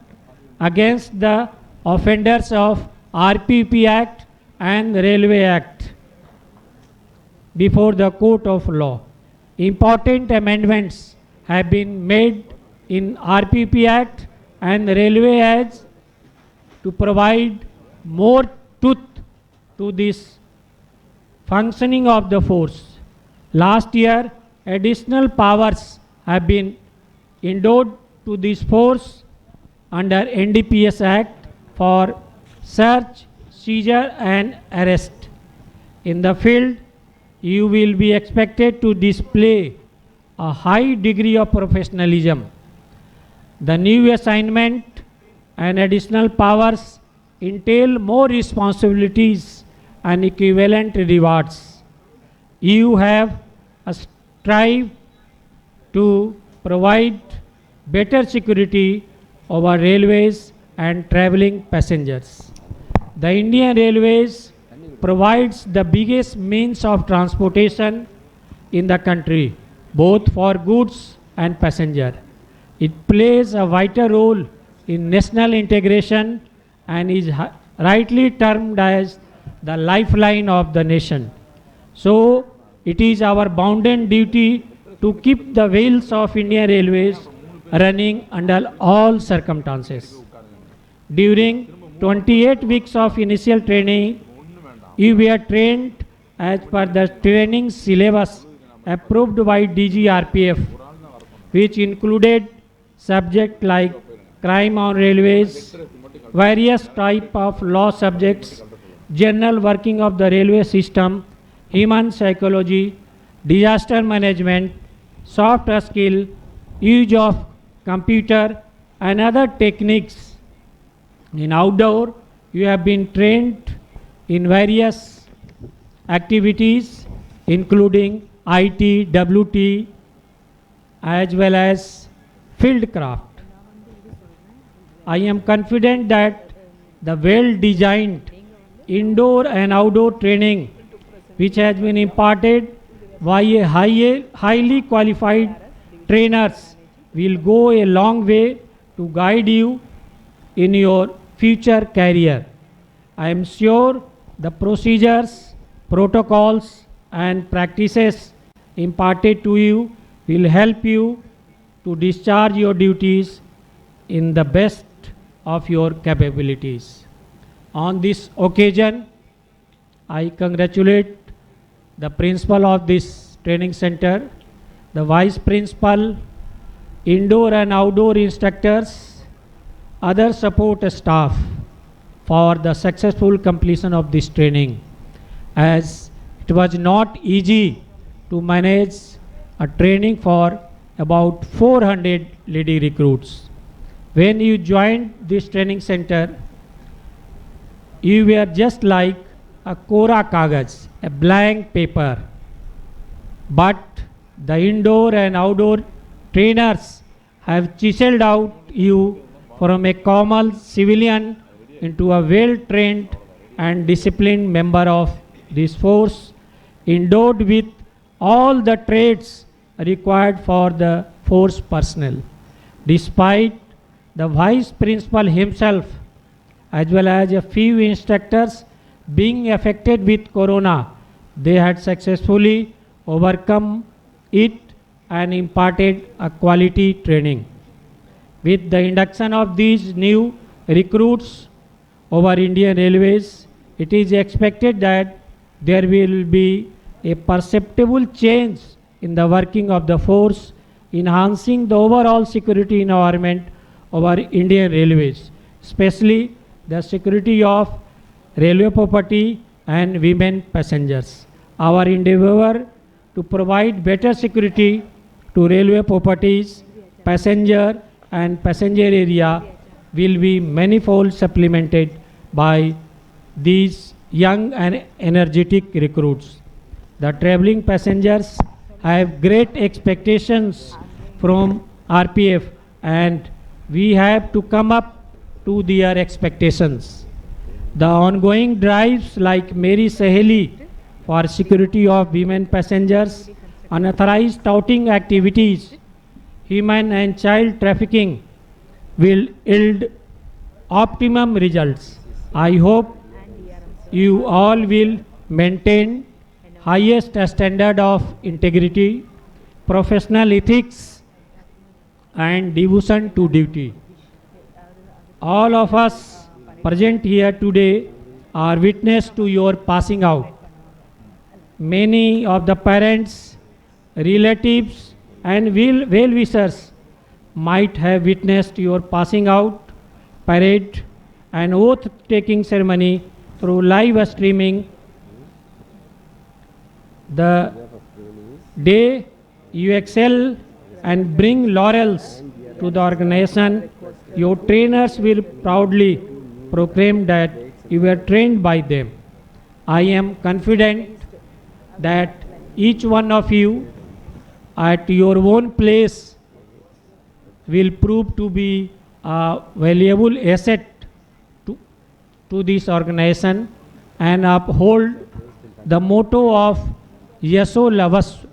against the offenders of RPP Act and Railway Act before the court of law. Important amendments have been made in RPP Act and Railway Act to provide more truth to this functioning of the force. Last year, additional powers have been endowed to this force under NDPS Act for search, seizure and arrest. In the field, you will be expected to display a high degree of professionalism. The new assignment and additional powers entail more responsibilities and equivalent rewards. You have strive to provide better security over railways and travelling passengers. The Indian Railways provides the biggest means of transportation in the country, both for goods and passenger. It plays a vital role in national integration and is rightly termed as the lifeline of the nation. So, it is our bounden duty to keep the wheels of Indian Railways running under all circumstances. During 28 weeks of initial training, you were trained as per the training syllabus approved by DGRPF, which included subjects like crime on railways, various type of law subjects, general working of the railway system, human psychology, disaster management, soft skill, use of computer and other techniques. In outdoor, you have been trained in various activities including IT, WT as well as field craft. I am confident that the well-designed indoor and outdoor training which has been imparted by a highly qualified trainers will go a long way to guide you in your future career. I am sure the procedures, protocols and practices imparted to you will help you to discharge your duties in the best of your capabilities. On this occasion, I congratulate the principal of this training center, the vice principal, indoor and outdoor instructors, other support staff for the successful completion of this training, as it was not easy to manage a training for about 400 lady recruits. When you joined this training center, you were just like a kora kagaz, a blank paper. But the indoor and outdoor trainers have chiseled out you from a common civilian into a well-trained and disciplined member of this force, endowed with all the traits required for the force personnel. Despite the vice principal himself as well as a few instructors being affected with corona, they had successfully overcome it and imparted a quality training. With the induction of these new recruits over Indian Railways, it is expected that there will be a perceptible change in the working of the force, enhancing the overall security environment over Indian Railways, especially the security of railway property and women passengers. Our endeavor to provide better security to railway properties, passenger and passenger area will be manifold supplemented by these young and energetic recruits. The traveling passengers have great expectations from RPF and we have to come up to their expectations. The ongoing drives like Meri Saheli for security of women passengers, unauthorized touting activities, human and child trafficking will yield optimum results. I hope you all will maintain highest standard of integrity, professional ethics and devotion to duty. All of us present here today are witness to your passing out. Many of the parents, relatives and well-wishers might have witnessed your passing out, parade and oath-taking ceremony through live streaming. The day you excel and bring laurels to the organization, your trainers will proudly proclaim that you were trained by them. I am confident that each one of you at your own place will prove to be a valuable asset to this organization and uphold the motto of Yaso Lavas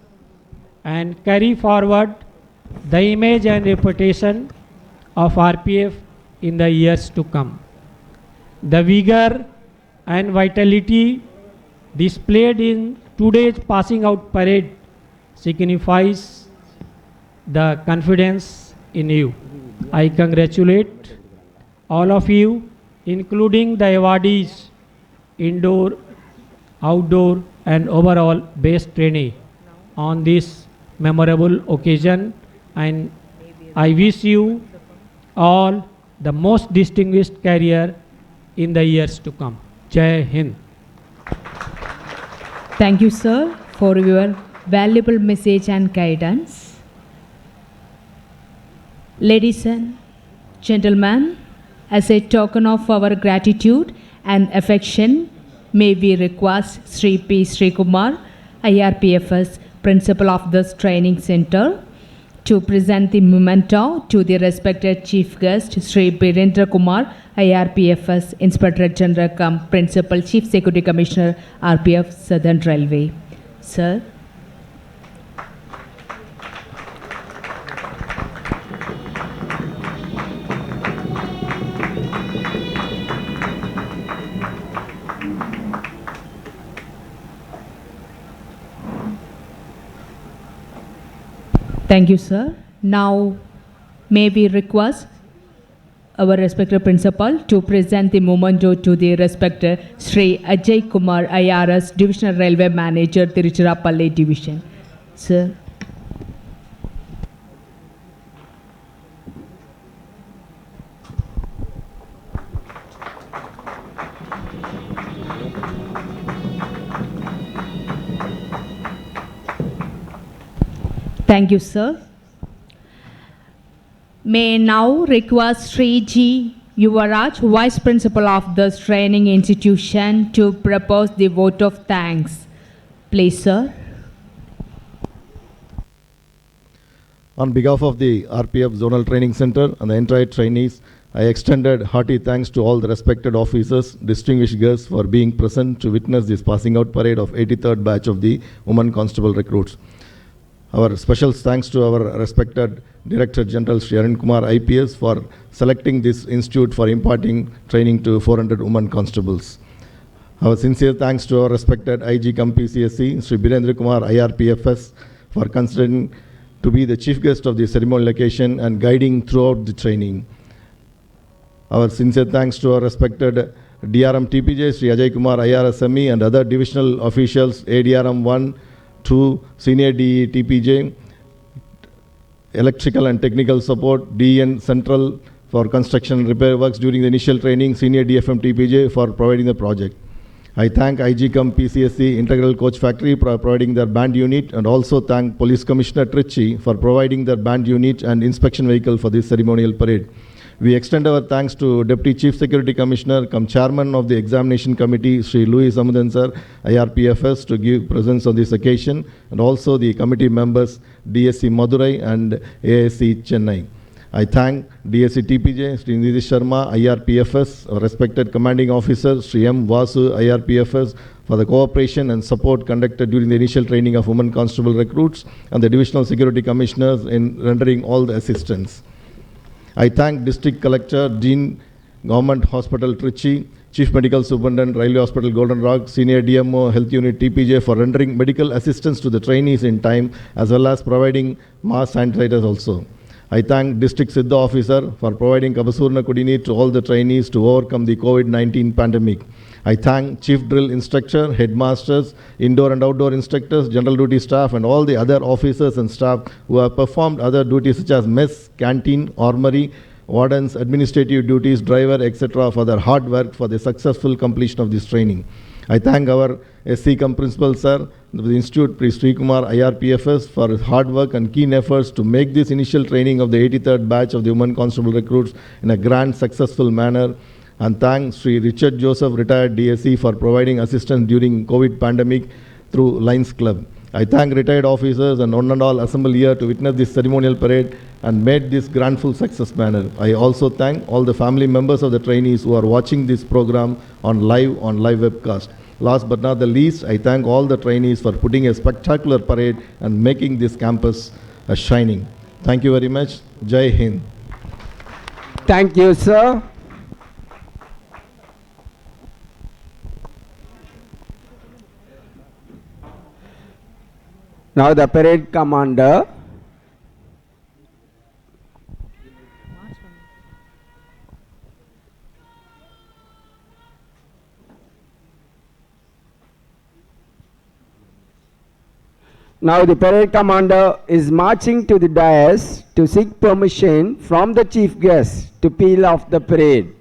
and carry forward the image and reputation of RPF in the years to come. The vigor and vitality displayed in today's passing out parade signifies the confidence in you. I congratulate all of you, including the awardees, indoor, outdoor and overall base trainee on this memorable occasion, and I wish you all the most distinguished career in the years to come. Jai Hind. Thank you, sir, for your valuable message and guidance. Ladies and gentlemen, as a token of our gratitude and affection, may we request Sri P. Srikumar, IRPF's Principal of this Training Center, to present the memento to the respected Chief Guest, Sri Birendra Kumar, IRPF's Inspector General cum Principal Chief Security Commissioner, RPF Southern Railway. Sir. Thank you, sir. Now, may we request our respected principal to present the memento to the respected Sri Ajay Kumar, IRS Divisional Railway Manager, Tiruchirappalli Division. Sir. Thank you, sir. May now request Sri G. Yuvaraj, Vice Principal of this training institution, to propose the vote of thanks. Please, sir. On behalf of the RPF Zonal Training Center and the entire trainees I extended hearty thanks to all the respected officers, distinguished guests for being present to witness this passing out parade of 83rd batch of the Women Constable recruits. Our special thanks to our respected Director General Sri Arun Kumar IPS for selecting this institute for imparting training to 400 women constables. Our sincere thanks to our respected IG Cum PCSC, Sri Birendra Kumar IRPFS, for considering to be the chief guest of the ceremonial occasion and guiding throughout the training. Our sincere thanks to our respected DRM TPJ, Sri Ajay Kumar IRSME, and other divisional officials, ADRM 1, 2, Senior DE TPJ, Electrical and Technical Support, DN Central for construction and repair works during the initial training, Senior DFM TPJ for providing the project. I thank IG Cum PCSC Integral Coach Factory for providing their band unit, and also thank Police Commissioner Trichy for providing their band unit and inspection vehicle for this ceremonial parade. We extend our thanks to Deputy Chief Security Commissioner, cum Chairman of the Examination Committee, Sri Louis Amudan sir, IRPFS, to give presence on this occasion, and also the committee members, DSC Madurai and ASC Chennai. I thank DSC TPJ, Sri Nidhi Sharma, IRPFS, our respected commanding officer, Sri M. Vasu, IRPFS, for the cooperation and support conducted during the initial training of women constable recruits, and the divisional security commissioners in rendering all the assistance. I thank District Collector, Dean, Government Hospital Trichy, Chief Medical Superintendent, Railway Hospital Golden Rock, Senior DMO, Health Unit TPJ for rendering medical assistance to the trainees in time, as well as providing mask sanitizers also. I thank District Siddha Officer for providing Kabasurna Kudini to all the trainees to overcome the COVID-19 pandemic. I thank Chief Drill Instructor, Headmasters, Indoor and Outdoor Instructors, General Duty Staff, and all the other officers and staff who have performed other duties such as mess, canteen, armory, wardens, administrative duties, driver, etc. for their hard work for the successful completion of this training. I thank our SC Cum Principal Sir, the Institute, Sri Kumar IRPFS, for his hard work and keen efforts to make this initial training of the 83rd batch of the Women Constable recruits in a grand, successful manner. And thank Sri Richard Joseph, retired DSC, for providing assistance during COVID pandemic through Lions Club. I thank retired officers and one and all assembled here to witness this ceremonial parade and made this grand full success manner. I also thank all the family members of the trainees who are watching this program on live webcast. Last but not the least, I thank all the trainees for putting a spectacular parade and making this campus a shining. Thank you very much. Jai Hind. Thank you, sir. Now the parade commander. Now the parade commander is marching to the dais to seek permission from the chief guest to peel off the parade.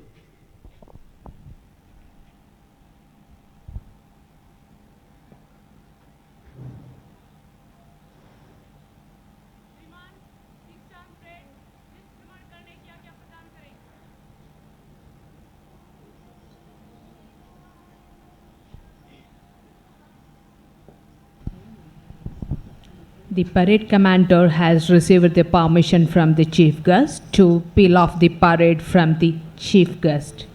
The parade commander has received the permission from the chief guest to peel off the parade from the chief guest.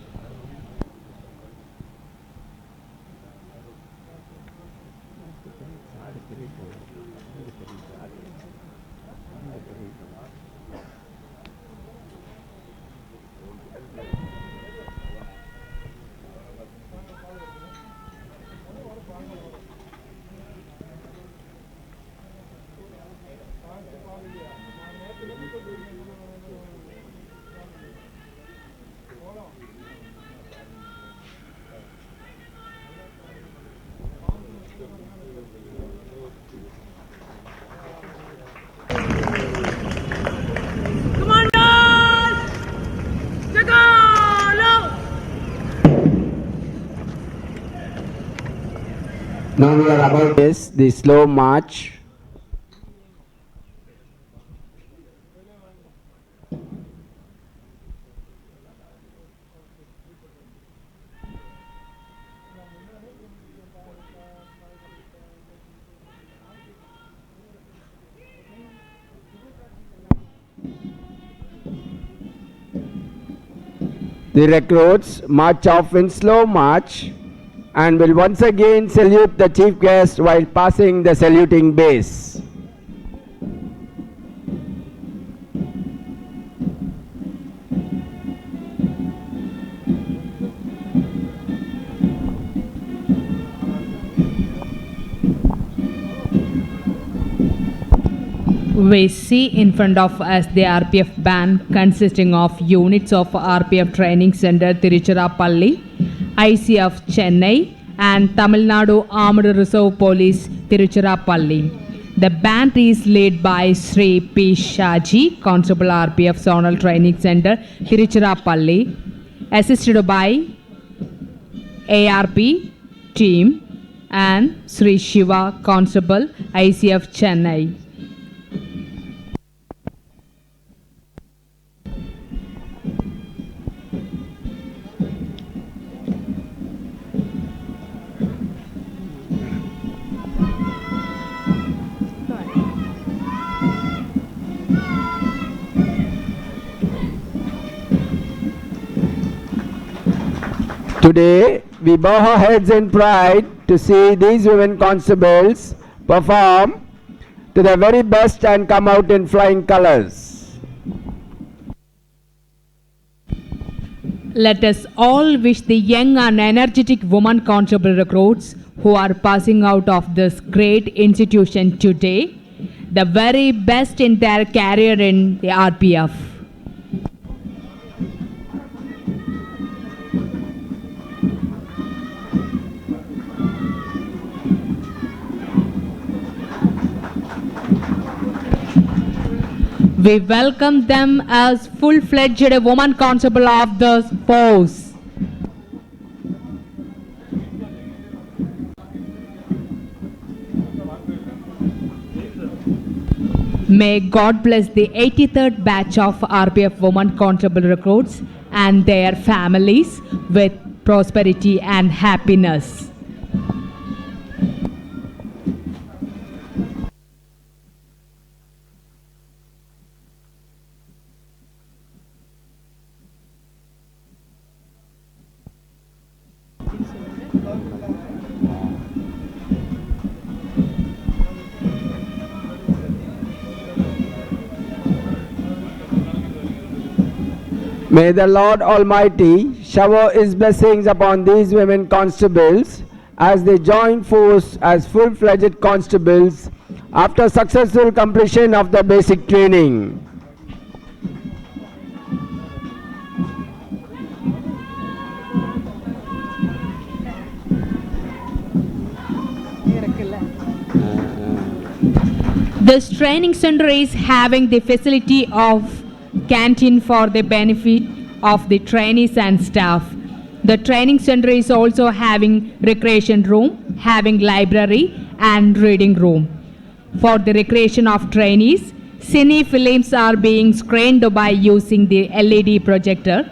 Now we are about this, the slow march. The recruits march off in slow march and will once again salute the chief guest while passing the saluting base. We see in front of us the RPF band consisting of units of RPF Training Center Tiruchirappalli, ICF Chennai and Tamil Nadu Armed Reserve Police Tiruchirappalli. The band is led by Sri P. Shaji, Constable RPF Zonal Training Center Tiruchirappalli, assisted by ARP team and Sri Shiva, Constable ICF Chennai. Today, we bow our heads in pride to see these women constables perform to their very best and come out in flying colors. Let us all wish the young and energetic woman constable recruits who are passing out of this great institution today the very best in their career in the RPF. We welcome them as full-fledged woman constable of the force. May God bless the 83rd batch of RPF woman constable recruits and their families with prosperity and happiness. May the Lord Almighty shower His blessings upon these women constables as they join force as full-fledged constables after successful completion of the basic training. This training center is having the facility of canteen for the benefit of the trainees and staff. The training center is also having recreation room, having library and reading room. For the recreation of trainees, cine films are being screened by using the LED projector.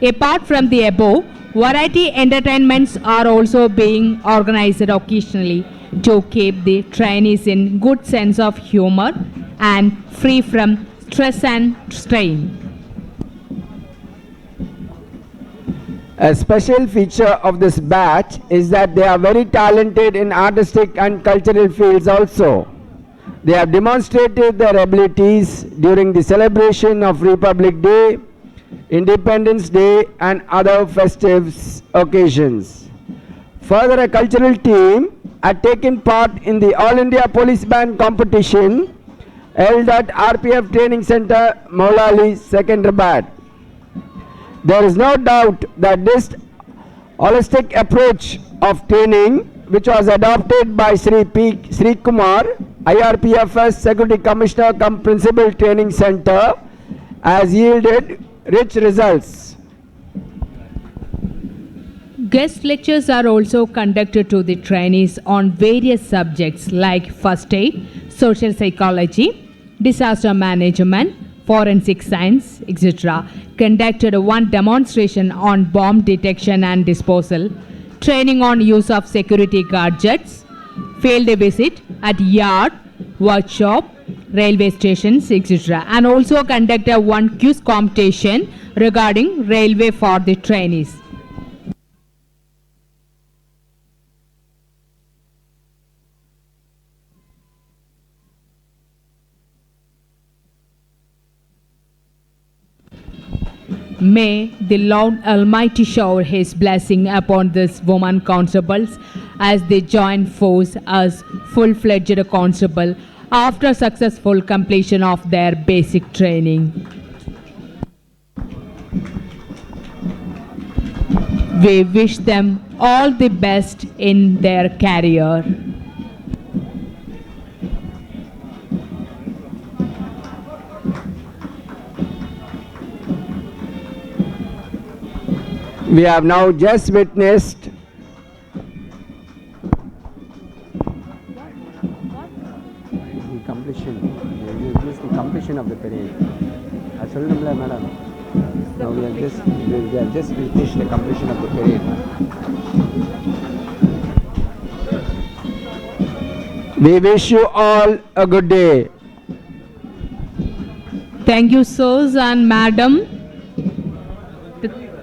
Apart from the above, variety entertainments are also being organized occasionally to keep the trainees in good sense of humor and free from stress and strain. A special feature of this batch is that they are very talented in artistic and cultural fields also. They have demonstrated their abilities during the celebration of Republic Day, Independence Day and other festive occasions. Further, a cultural team had taken part in the All India Police Band competition held at RPF Training Center, Maulali, Secunderabad. There is no doubt that this holistic approach of training, which was adopted by Sri Kumar, IRPF's Security Commissioner cum Principal Training Center, has yielded rich results. Guest lectures are also conducted to the trainees on various subjects like first aid, social psychology, disaster management, forensic science, etc. Conducted one demonstration on bomb detection and disposal, training on use of security gadgets, field visit at yard, workshop, railway stations, etc. And also conducted one quiz competition regarding railway for the trainees. May the Lord Almighty shower His blessing upon these women constables as they join force as full-fledged constable after successful completion of their basic training. We wish them all the best in their career. We have now just witnessed the completion. This is the completion of the parade. I told them, madam. Now we have just finished the completion of the parade. We wish you all a good day. Thank you, sirs and madam.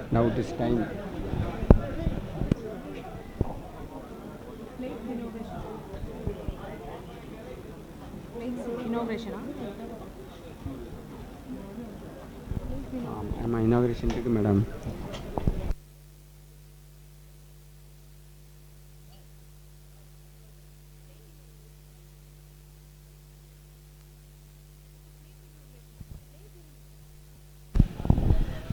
Now it is time. My inauguration to madam.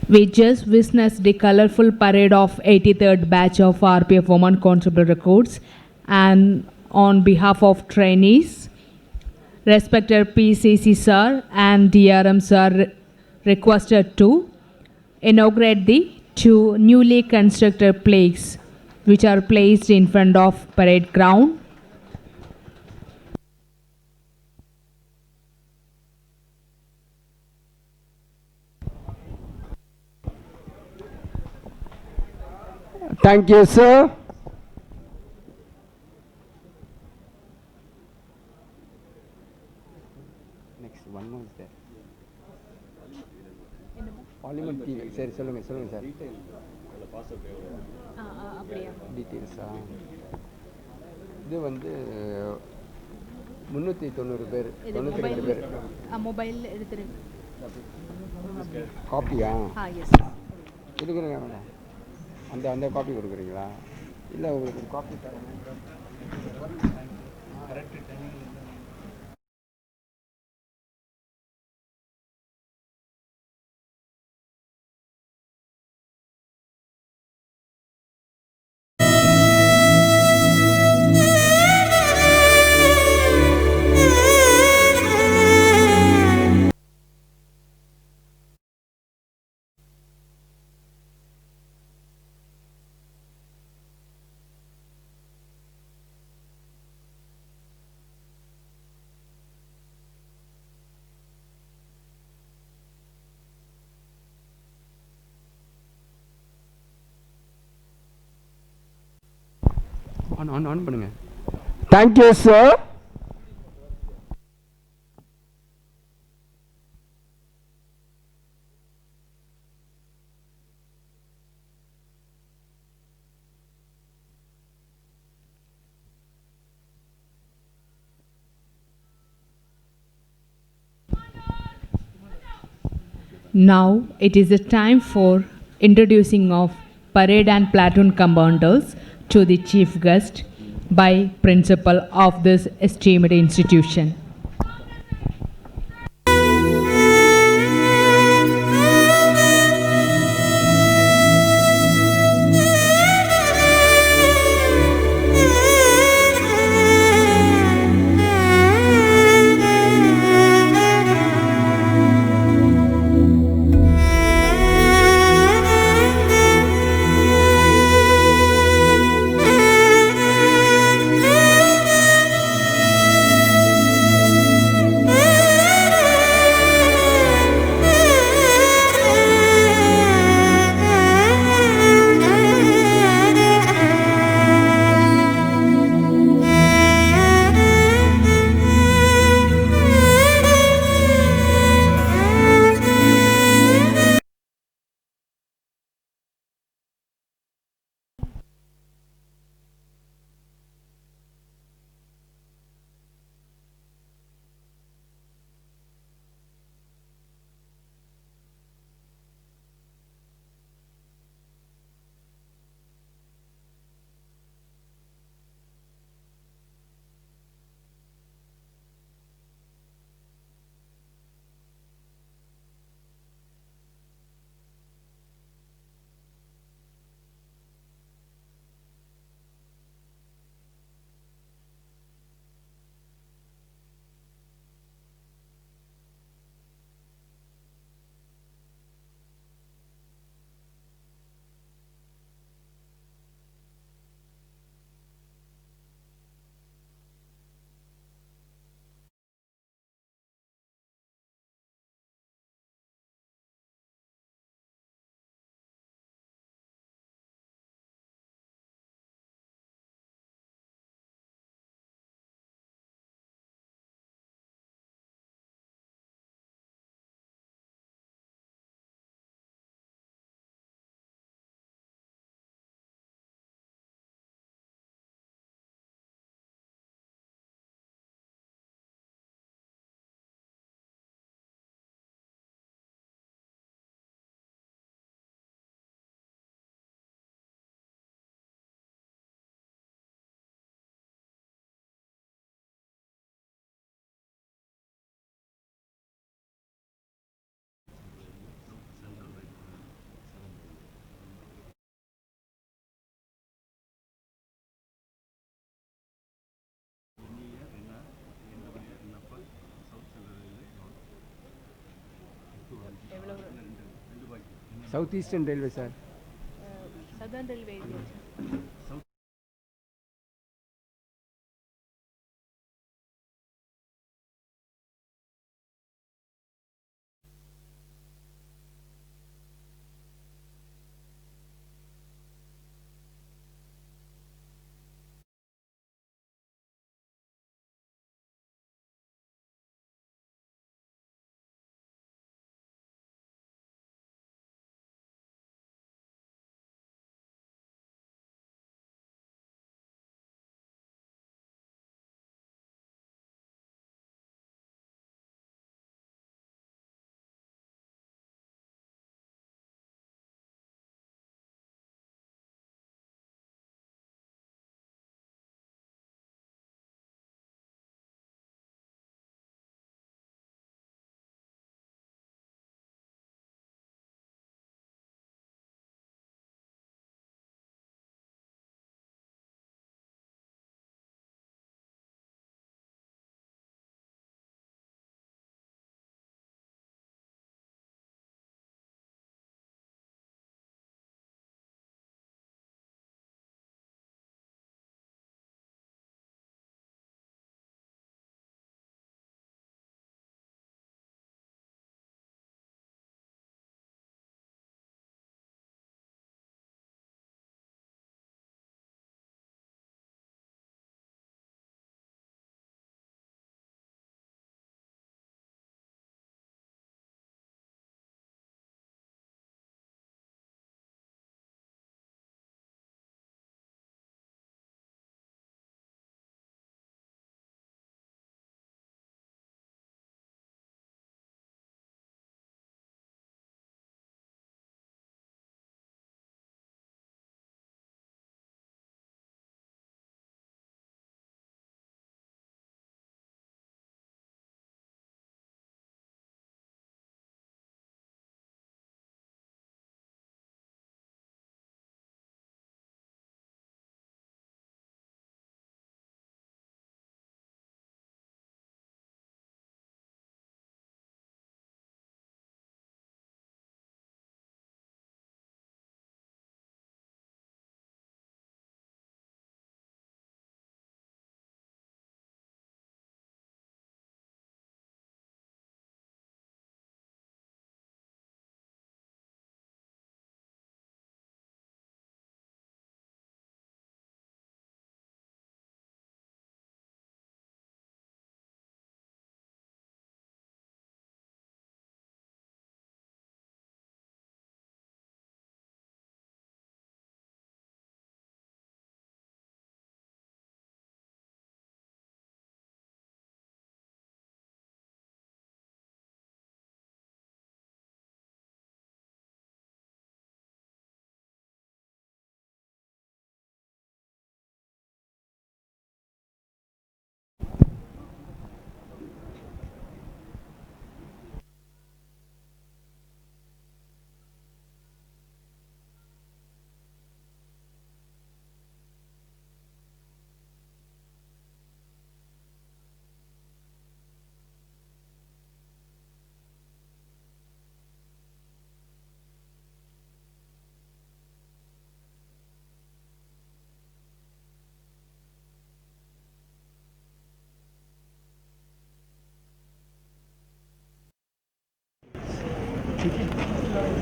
We just witnessed the colorful parade of 83rd batch of RPF Women Constable Recruits, and on behalf of trainees, respected PCC sir and DRM sir requested to inaugurate the two newly constructed plaques which are placed in front of parade ground. Thank you, sir. Next, one more is there. Parliament TV. சரி சொல்லுங்க sir. டீட்டெயில்ஸா இது வந்து 390 பேர் 92 பேர் mobile எடுத்துருங்க. காப்பியா? S கொடுக்குறேங்க madam. அந்த copy கொடுக்குறீங்களா? இல்லை உங்களுக்கு ஒரு காப்பி தரேன். ஆன் பண்ணுங்க. Thank you, sir. Now it is the time for introducing of parade and platoon commanders to the chief guest by principal of this esteemed institution. Southeastern Railway, sir. Southern Railway.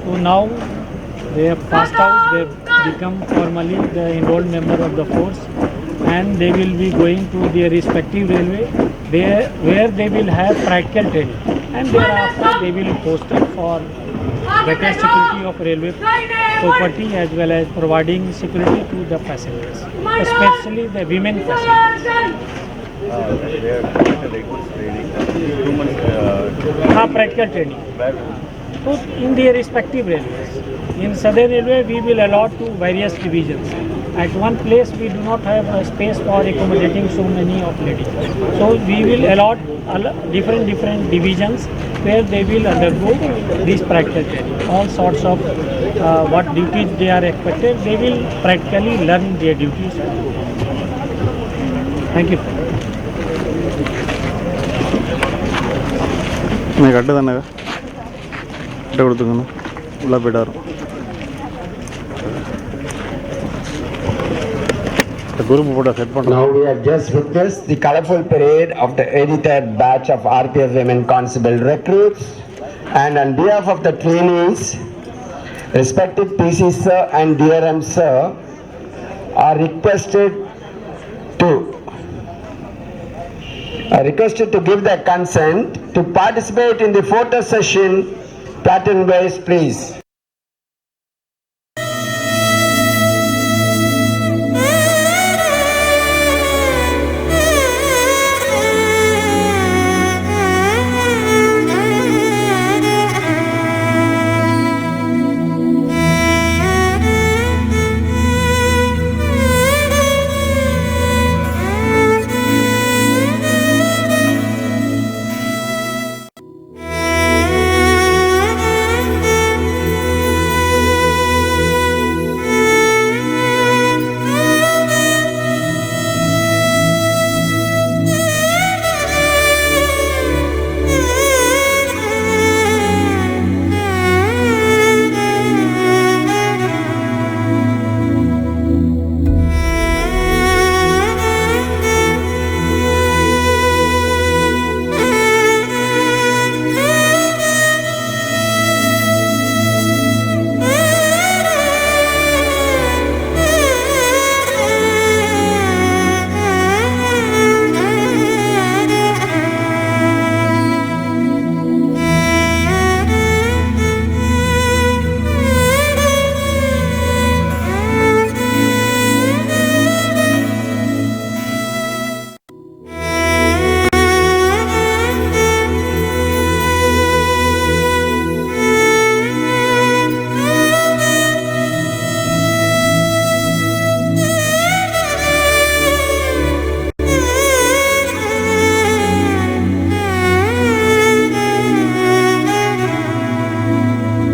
So now they have passed out, they have become formally the enrolled member of the force, and they will be going to their respective railway where they will have practical training, and thereafter they will be posted for better security of railway property as well as providing security to the passengers, especially the women passengers. Practical training. So in their respective railways. In Southern Railway, we will allot to various divisions. At one place, we do not have a space for accommodating so many of ladies. So we will allot different divisions where they will undergo this practical training. All sorts of what duties they are expected, they will practically learn their duties. Thank you. கட்டு தானே கட்டு கொடுத்துக்கணும் உள்ளே போய்ட்டாரும் group photo set பண்ணுறோம். Now we have just witnessed the colorful parade of the 83rd batch of RPF women constable recruits, and on behalf of the trainees, respected PC sir and DRM sir are requested to give their consent to participate in the photo session. Platoon ways, please.